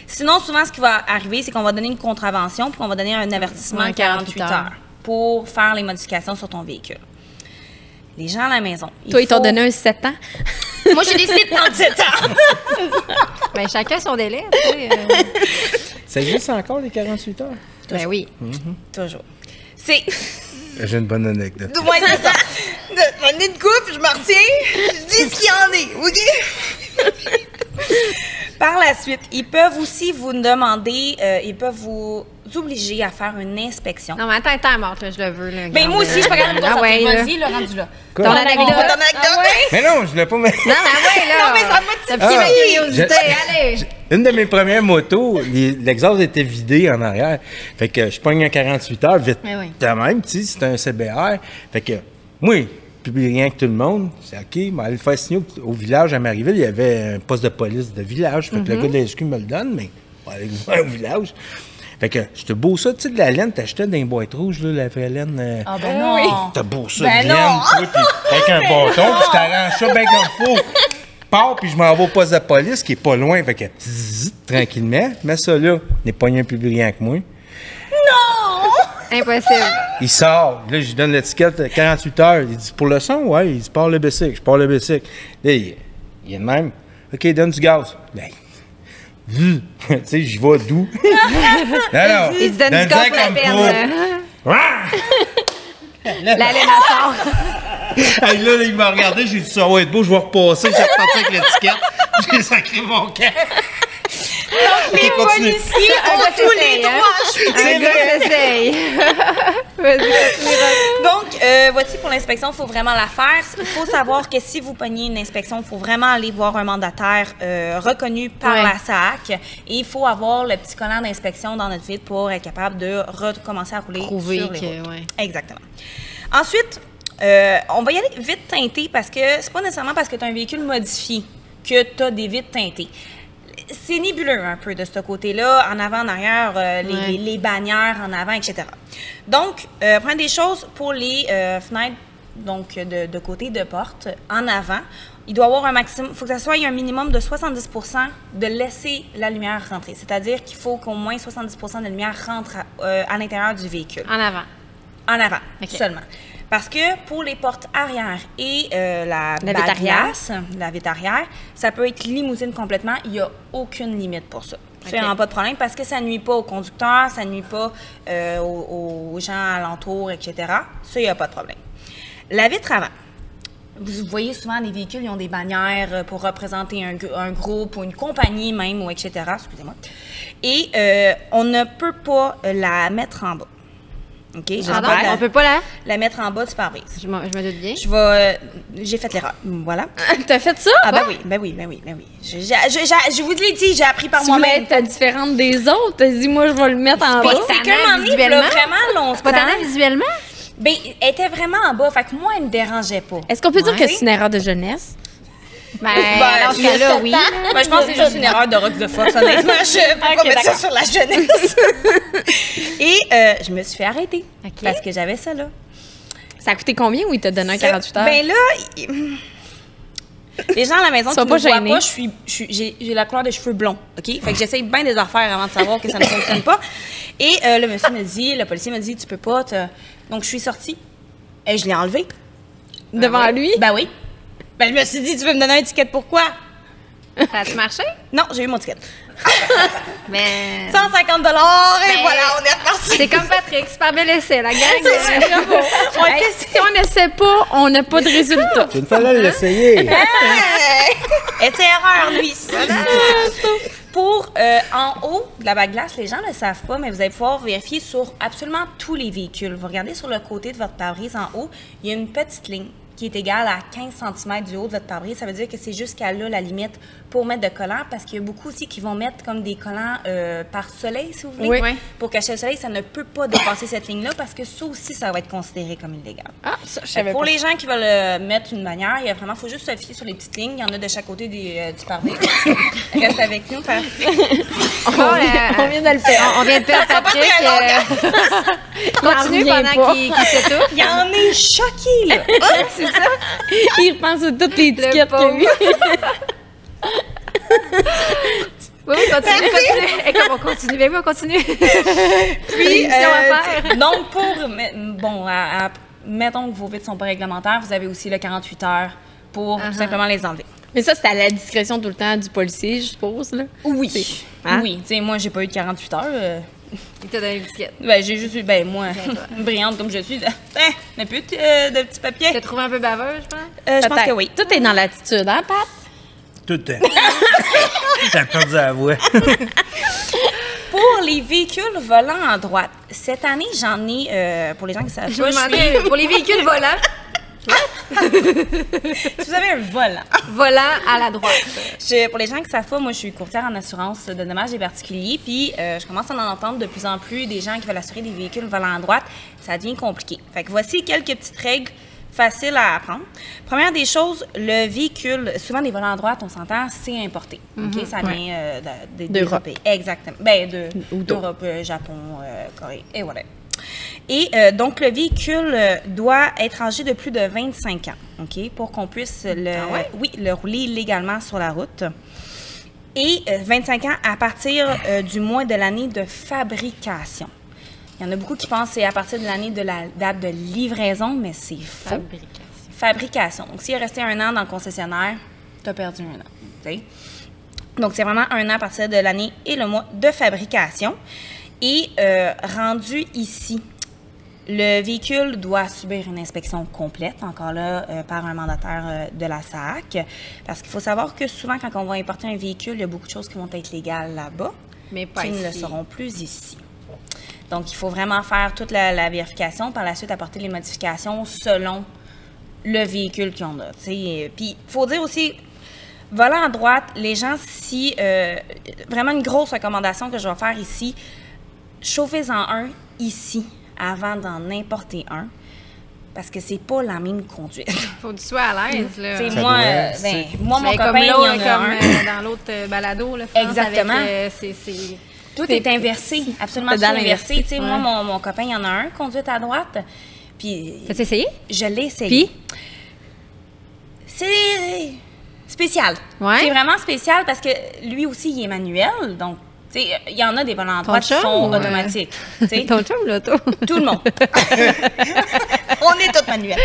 Sinon, souvent, ce qui va arriver, c'est qu'on va donner une contravention puis qu'on va donner un avertissement de 48 heures pour faire les modifications sur ton véhicule. Les gens à la maison. Toi, ils t'ont donné un 7 ans? Moi, j'ai décidé de prendre 7 ans. Bien, chacun son délai, tu sais. Ça existe encore, les 48 heures? Ben oui. Toujours. C'est... J'ai une bonne anecdote. Ouais, c'est ça. J'en ai une coupe, je m'en retiens, je dis ce qu'il y en est, OK? Par la suite, ils peuvent aussi vous demander, ils peuvent vous obliger à faire une inspection. Non, mais attends, Marthe, là, je le veux. Là, mais moi aussi, je suis pas capable de me concentrer. Vas-y, le rendu là. Quoi? Ton anecdote. Mais non, je voulais pas mettre... Non, mais ouais, là. Non, mais ça m'a ça piqué ma curiosité. Allez. Une de mes premières motos, l'exhaust était vidé en arrière. Fait que je pogne un 48 heures vite. De même, tu sais, c'était un CBR. Fait que, moi, plus rien que tout le monde, c'est OK, mais aller le faire signer au village à Marieville, il y avait un poste de police de village. Fait que le gars de la SQ me le donne, mais on va aller au village. Fait que c'était beau ça, tu sais, de la laine, t'achetais dans les boîtes rouges, là, la vraie laine. Ah ben non! Oui. T'as beau ça, ben de laine, tu sais, puis avec un bâton, puis je t'arrange ça bien comme il faut. Pars, puis je m'en vais au poste de police, qui est pas loin, fait que zzz, tranquillement, mets ça là, n'est pas rien plus brillant que moi. Non! Impossible. Il sort, là, je lui donne l'étiquette 48 heures. Il dit, pour le son, ouais, il dit, pars le bicycle, je pars le bicycle. Là, il est de même. OK, donne du gaz. Ben, tu sais, j'y vais doux. Non, il se donne du gaz pour la peine. La laine à sort. Hey, là, il m'a regardé, j'ai dit, ça va être beau, je vais repasser. J'ai reparti avec l'étiquette, j'ai sacré mon camp. Donc, les policiers ont tous les droits. Un gars s'essaye. Donc, voici pour l'inspection, il faut vraiment la faire. Il faut savoir que si vous pognez une inspection, il faut vraiment aller voir un mandataire reconnu par la SAC. Et il faut avoir le petit collant d'inspection dans notre ville pour être capable de recommencer à rouler sur les routes. Exactement. Ensuite, on va y aller vite teinté parce que c'est pas nécessairement parce que tu as un véhicule modifié que tu as des vitres teintées. C'est nébuleux un peu de ce côté-là, en avant, en arrière, les bannières en avant, etc. Donc, première des choses, pour les fenêtres donc de côté de porte, en avant, il doit avoir un maximum, il faut que ça soit un minimum de 70% de laisser la lumière rentrer. C'est-à-dire qu'il faut qu'au moins 70% de la lumière rentre à l'intérieur du véhicule. En avant. En avant, OK. seulement. Parce que pour les portes arrière et la vitre arrière. la vitre arrière, ça peut être limousine complètement. Il n'y a aucune limite pour ça. C'est vraiment pas de problème parce que ça nuit pas au conducteur, ça nuit pas aux gens alentours, etc. Ça, il n'y a pas de problème. La vitre avant. Vous voyez souvent des véhicules, ils ont des bannières pour représenter un groupe ou une compagnie même, ou etc. Excusez-moi. Et on ne peut pas la mettre en bas. OK? Pardon, on peut pas la mettre en bas du pare-brise. Je me doute bien. J'ai fait l'erreur. Voilà. T'as fait ça? Ah, ben oui. Je vous l'ai dit, j'ai appris par Tu voulais moi-même. être différente des autres. T'as dit, moi, je vais le mettre en bas. C'est qu'un moment donné, visuellement. vraiment longtemps. C'est pas tannant visuellement? Ben, elle était vraiment en bas, fait que moi, elle me dérangeait pas. Est-ce qu'on peut dire Ouais. que c'est une erreur de jeunesse? Ben, dans ce cas-là, oui. Moi, je pense que c'est juste une erreur de rock de Fox, honnêtement. Je peux pas mettre ça sur la jeunesse. Et je me suis fait arrêter OK. parce que j'avais ça là. Ça a coûté combien ou il t'a donné un 48 heures? Ben là, les gens à la maison qui Sois ne pas me voient gênés. pas, j'ai la couleur de cheveux blonds, OK? Fait que j'essaye bien des affaires avant de savoir que ça ne fonctionne pas. Et le policier me dit, tu peux pas Donc, je suis sortie et je l'ai enlevé. Devant lui? Ben oui. Ben, je me suis dit, tu veux me donner un ticket pourquoi? Ça a-tu marché? Non, j'ai eu mon ticket. Mais. 150 $, et Ben, voilà, on est reparti. C'est comme Patrick, super bel essai, la gang. Hey, si on n'essaie pas, on n'a pas de résultat. Il fallait l'essayer. Et c'est erreur, lui. Pour en haut de la bague glace, les gens ne le savent pas, mais vous allez pouvoir vérifier sur absolument tous les véhicules. Vous regardez sur le côté de votre pare-brise en haut, il y a une petite ligne qui est égale à 15 cm du haut de votre pare-brise. Ça veut dire que c'est jusqu'à là la limite pour mettre de collants, parce qu'il y a beaucoup aussi qui vont mettre comme des collants par soleil, si vous voulez. Oui. Pour cacher le soleil, ça ne peut pas dépasser cette ligne-là, parce que ça aussi, ça va être considéré comme illégal. Ah, ça, je savais Pour pas. les gens qui veulent mettre une bannière, il faut juste se fier sur les petites lignes. Il y en a de chaque côté du pare-brise. Reste avec nous. On vient de le faire. On vient de perdre Ça va pas Patrick. très Continue revient pendant pas. qu'il s'étouffe. Il y en est choqué, là. C'est ça. Il repense à toutes les étiquettes qu'il y a pauvre. eu. Oui, continue. Et comme on continue, ben oui, on continue. Puis, Émission à faire. donc, mettons que vos vitres ne sont pas réglementaires, vous avez aussi le 48 heures pour tout simplement les enlever. Mais ça, c'est à la discrétion tout le temps du policier, je suppose, là. Oui. Hein? Oui. Tu sais, moi, j'ai pas eu de 48 heures. Il t'a donné l'étiquette. Ben, j'ai juste eu, moi, brillante comme je suis, mais plus de petits papiers. Tu t'es trouvé un peu baveuse, je pense? Je pense Peut-être. que oui. Tout est dans l'attitude, hein, Pat? Tout est. T'as perdu la voix. Pour les véhicules volants en droite, cette année, j'en ai, pour les gens qui savent Je pas, me demandais, pour les véhicules volants, si vous avez un volant. volant à la droite. Pour les gens qui ne savent pas, moi, je suis courtière en assurance de dommages des particuliers, puis je commence à en entendre de plus en plus des gens qui veulent assurer des véhicules volants à droite. Ça devient compliqué. Fait que voici quelques petites règles faciles à apprendre. Première des choses, le véhicule, souvent des volants à droite, on s'entend, c'est importé. OK? Ça vient D'Europe. Exactement. Ben, Ou d'Europe, Japon, Corée, et voilà. Et donc, le véhicule doit être âgé de plus de 25 ans, OK, pour qu'on puisse le rouler légalement sur la route. Et 25 ans à partir du mois de l'année de fabrication. Il y en a beaucoup qui pensent que c'est à partir de l'année de la date de livraison, mais c'est faux. Fabrication. Donc, s'il est resté 1 an dans le concessionnaire, tu as perdu 1 an. Okay? Donc, c'est vraiment 1 an à partir de l'année et le mois de fabrication. Et rendu ici, le véhicule doit subir une inspection complète, encore là, par un mandataire de la SAC. Parce qu'il faut savoir que souvent, quand on va importer un véhicule, il y a beaucoup de choses qui vont être légales là-bas, Mais pas qui ne le ici. seront plus ici. Donc, il faut vraiment faire toute la vérification, par la suite apporter les modifications selon le véhicule qu'on a. Puis, il faut dire aussi, volant à droite, les gens, si vraiment une grosse recommandation que je vais faire ici, chauffez-en un ici avant d'en importer un, parce que c'est pas la même conduite. Faut que tu sois à l'aise, là. T'sais, Ça moi, doit, moi, mon Ben, copain, comme il y l'autre, en a comme un. dans l'autre balado, là, France, Exactement. avec, Tout est inversé, absolument tout pédale inversé. inversée, Tu sais, moi, mon copain, il y en a un, conduite à droite. Puis, T'as essayé? je l'ai essayé. Puis? C'est spécial. Ouais. C'est vraiment spécial parce que lui aussi, il est manuel. Donc, tu sais, il y en a des bons endroits Ton qui chum sont ou, automatiques. tu sais. Ton chum ou l'auto? Tout le monde. On est tous manuels.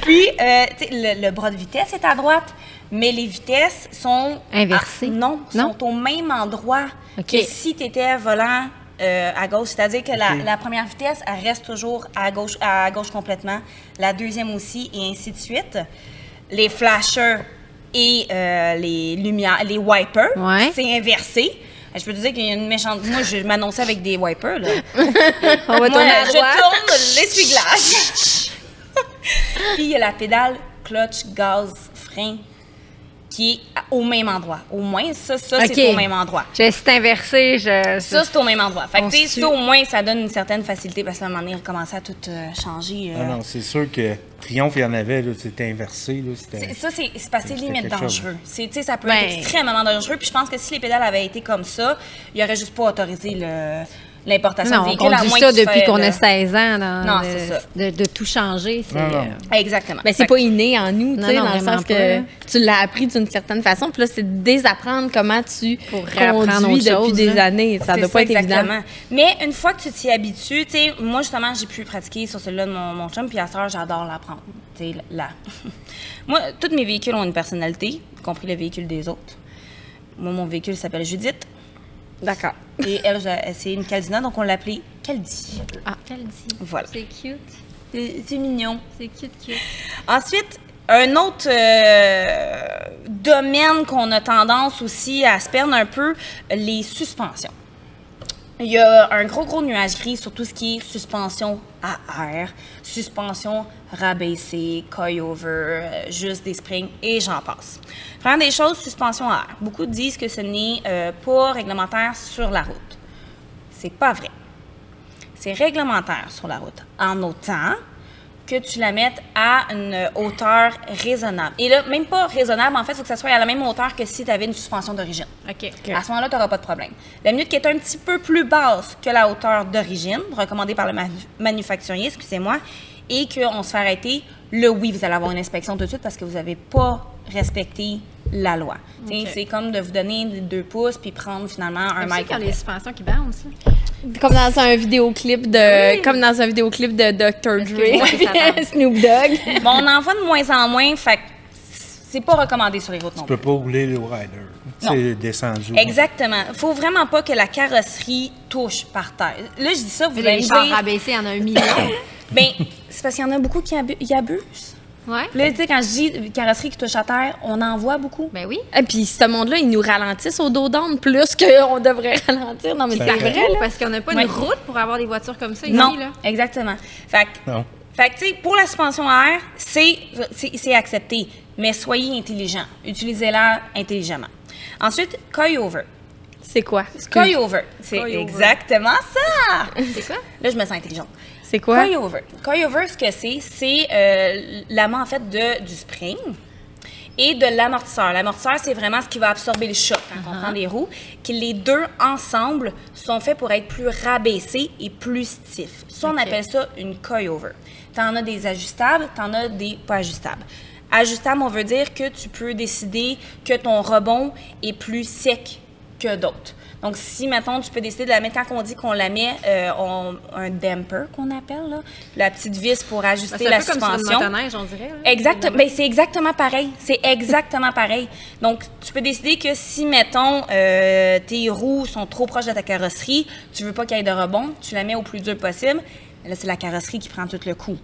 Puis, tu sais, le bras de vitesse est à droite, mais les vitesses sont... Inversées? Non, Non? sont au même endroit OK. que si tu étais volant à gauche. C'est-à-dire que la première vitesse, elle reste toujours à gauche complètement. La deuxième aussi, et ainsi de suite. Les flashers et les lumières, les wipers, Ouais. c'est inversé. Je peux te dire qu'il y a une méchante... Moi, je m'annonçais avec des wipers, là. On va Moi, tourner à je droite. tourne l'essuie-glace. Puis il y a la pédale clutch, gaz, frein qui est au même endroit. Au moins, ça OK. c'est au même endroit. C'est inversé. Ça, c'est au même endroit. Fait que, On tu sais, se tue. ça, au moins, ça donne une certaine facilité parce qu'à un moment donné, il commençait à tout changer. Ah non, c'est sûr que Triomphe, il y en avait, là, c'était inversé. Là, Ça, c'est parce que c'est C'était limite quelque chose. dangereux. Tu sais, ça peut Ben. être extrêmement dangereux. Puis je pense que si les pédales avaient été comme ça, il n'y aurait juste pas autorisé l'importation Non, de on véhicules. à conduit moins ça que tu depuis fais, qu'on là. a 16 ans. Non, c'est ça. De tout changer. C'est, Non, non. Exactement. Ben, c'est Fait pas inné en nous, tu Non, sais, non, dans le vraiment sens pas, que là. tu l'as appris d'une certaine façon. Puis là, c'est de désapprendre comment tu réapprendre conduis autre depuis chose, des là. années. Ça C'est doit pas être exactement. évident. Mais une fois que tu t'y habitues, tu sais, moi, justement, j'ai pu pratiquer sur celui-là de mon chum, puis à cette heure, j'adore l'apprendre. Tu sais, là. Moi, tous mes véhicules ont une personnalité, y compris le véhicule des autres. Moi, mon véhicule s'appelle Judith. D'accord. Et elle, c'est une Caldina, donc on l'appelait Caldi. Ah, quel dit. Voilà. C'est cute. C'est mignon. C'est cute. Ensuite, un autre domaine qu'on a tendance aussi à se perdre un peu, les suspensions. Il y a un gros nuage gris sur tout ce qui est suspension à air, suspension rabaissée, coil-over, juste des springs et j'en passe. Première des choses, suspension à air. Beaucoup disent que ce n'est pas réglementaire sur la route. C'est pas vrai. C'est réglementaire sur la route, en autant que tu la mettes à une hauteur raisonnable. Et là, même pas raisonnable, en fait, il faut que ça soit à la même hauteur que si tu avais une suspension d'origine. OK. À ce moment-là, tu n'auras pas de problème. La minute qui est un petit peu plus basse que la hauteur d'origine, recommandée par le manufacturier, excusez-moi, et qu'on se fait arrêter, là, oui, vous allez avoir une inspection tout de suite parce que vous n'avez pas respecté la loi. T'sais, c'est comme de vous donner 2 pouces puis prendre finalement un mètre. quand les suspensions qui bouncent. Là. Comme dans un vidéoclip comme dans un vidéoclip de Dr. Excuse-moi, ça Dre, parle. Snoop Dogg. Bon, on en voit de moins en moins, fait que c'est pas recommandé sur les routes non Tu plus. peux pas rouler le rider. Non. C'est descendu. Exactement. Faut vraiment pas que la carrosserie touche par terre. Là, je dis ça, vous allez Les me chars dire, rabaissés, il y en a 1 million. ben, c'est parce qu'il y en a beaucoup qui y abusent. Ouais. Là, tu sais, quand je dis carrosserie qui touche à terre, on en voit beaucoup. Ben oui. Et puis, ce monde-là, ils nous ralentissent au dos d'âne plus qu'on devrait ralentir. Non, mais c'est Ben, vrai, Partout, là. parce qu'on n'a pas Ouais. une route pour avoir des voitures comme ça Non, ici. Là. exactement. Fait que, Non. tu sais, pour la suspension à air, c'est accepté, mais soyez intelligents. Utilisez-la intelligemment. Ensuite, coil-over. C'est quoi? Coil-over. C'est Coil-over. exactement ça! C'est quoi? Là, je me sens intelligente. C'est quoi? Coil-over. Coil-over, ce que c'est l'amas, en fait, du spring et de l'amortisseur. L'amortisseur, c'est vraiment ce qui va absorber le choc quand on prend des roues. Que les deux, ensemble, sont faits pour être plus rabaissés et plus stiffs. Ça, on appelle ça une coil-over. Tu en as des ajustables, tu en as des pas ajustables. Ajustable, on veut dire que tu peux décider que ton rebond est plus sec que d'autres. Donc, si, mettons, tu peux décider de la mettre, quand on dit qu'on la met, un damper, qu'on appelle, là, la petite vis pour ajuster C'est la un peu comme sur suspension. une motoneige, on dirait. là. Exactement. Ben, c'est exactement pareil. C'est exactement pareil. Donc, tu peux décider que si, mettons, tes roues sont trop proches de ta carrosserie, tu veux pas qu'il y ait de rebond, tu la mets au plus dur possible. Mais là, c'est la carrosserie qui prend tout le coup.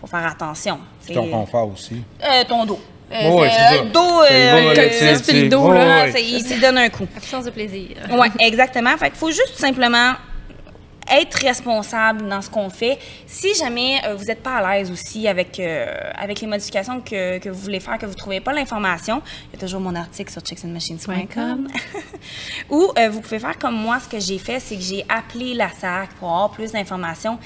Faut faire attention. C'est ton confort aussi. Ton dos. Ouais, c'est ça. Le dos, Ça y va, là, le tu sais, puis le tu- dos, ouais, là, ouais. il s'y donne un coup. Absence de plaisir. Oui, exactement. Fait qu'il faut juste tout simplement être responsable dans ce qu'on fait. Si jamais vous n'êtes pas à l'aise aussi avec les modifications que vous voulez faire, que vous ne trouvez pas l'information, il y a toujours mon article sur chicksandmachines.com. Ou vous pouvez faire comme moi, ce que j'ai fait, c'est que j'ai appelé la SAC pour avoir plus d'informations.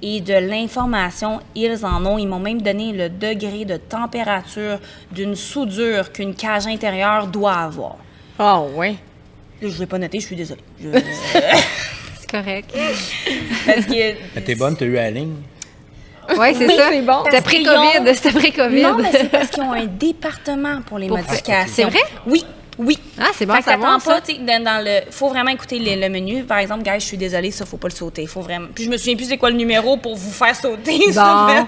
Et de l'information, ils en ont. Ils m'ont même donné le degré de température d'une soudure qu'une cage intérieure doit avoir. Oh, ouais. Là, je ne l'ai pas noté, je suis désolée. correct. Parce que Mais t'es bonne, t'as eu la ligne. Oui, c'est ça. c'est bon. C'était Parce qu'ils pré-COVID. ont- C'était pré-COVID. Non, mais c'est parce qu'ils ont un département pour les modifications. C'est vrai? Oui, oui. Ah, c'est bon Fait à que t'attends savoir, ça. pas, tu sais, dans le... Faut vraiment écouter le menu. Par exemple, guys, je suis désolée, ça, faut pas le sauter. Faut vraiment... Puis je me souviens plus c'est quoi le numéro pour vous faire sauter. ça.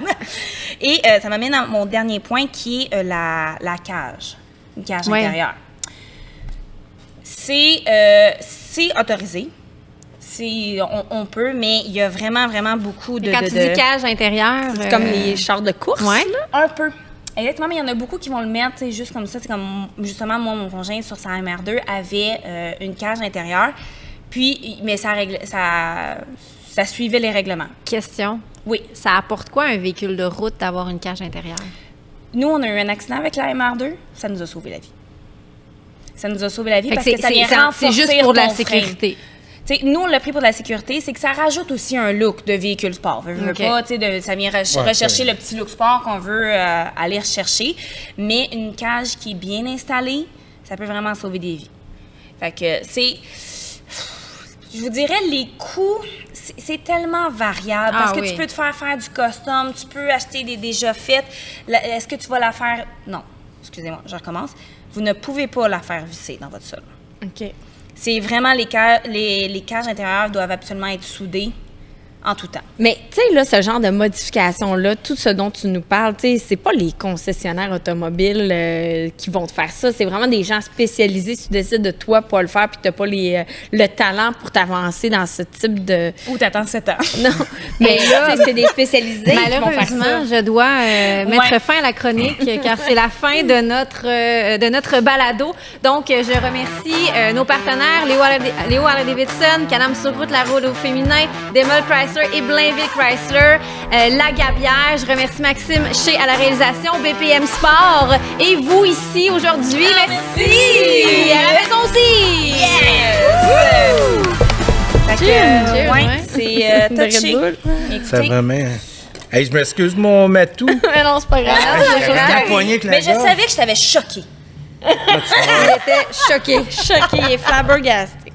Et ça m'amène à mon dernier point qui est la cage. Une cage Ouais. intérieure. C'est autorisé. On peut, mais il y a vraiment, vraiment beaucoup de... Quand tu dis cage intérieure... C'est comme les chars de course. Ouais. Un peu. Exactement, mais il y en a beaucoup qui vont le mettre, tu sais, juste comme ça. C'est comme, justement, moi, mon conjoint, sur sa MR2, avait une cage intérieure. Puis, mais ça suivait les règlements. Question. Oui. Ça apporte quoi un véhicule de route d'avoir une cage intérieure? Nous, on a eu un accident avec la MR2. Ça nous a sauvé la vie. Ça nous a sauvé la vie Fait parce que ça vient c'est renforcer juste pour de la ton frein. sécurité. T'sais, nous, on l'a pris pour de la sécurité, c'est que ça rajoute aussi un look de véhicule sport. Je veux OK. pas, ça vient rechercher le petit look sport qu'on veut aller rechercher. Mais une cage qui est bien installée, ça peut vraiment sauver des vies. Fait que je vous dirais, les coûts, c'est tellement variable. Parce que oui. tu peux te faire du custom, tu peux acheter des déjà faites. Est-ce que tu vas la faire... Non, excusez-moi, je recommence. Vous ne pouvez pas la faire visser dans votre sol. OK. C'est vraiment les cages intérieures doivent absolument être soudées en tout temps. Mais tu sais, là, ce genre de modification-là, tout ce dont tu nous parles, tu sais, c'est pas les concessionnaires automobiles qui vont te faire ça. C'est vraiment des gens spécialisés. Si tu décides de toi pas le faire puis que t'as pas le talent pour t'avancer dans ce type de... Ou t'attends 7 ans. Non, mais là, c'est des spécialisés qui vont faire Malheureusement, ça. je dois mettre Ouais. fin à la chronique car c'est la fin de notre balado. Donc, je remercie nos partenaires, Léo Harley-Davidson, Can-Am sur route, la route au féminin, Demol Chrysler et Blainville Chrysler, La Gabière. Je remercie Maxime Chez à la réalisation, BPM Sport et vous ici aujourd'hui. Merci! À la maison aussi! Fait que, Cheers, ouais, ouais. c'est De Red touché. Bull. Ça Écoutez, vraiment. Hey, je m'excuse, mon matou. Mais non, c'est pas grave. J'avais la poignée avec la mais je gorge. savais que je t'avais choqué. Il était choqué et flabbergasté.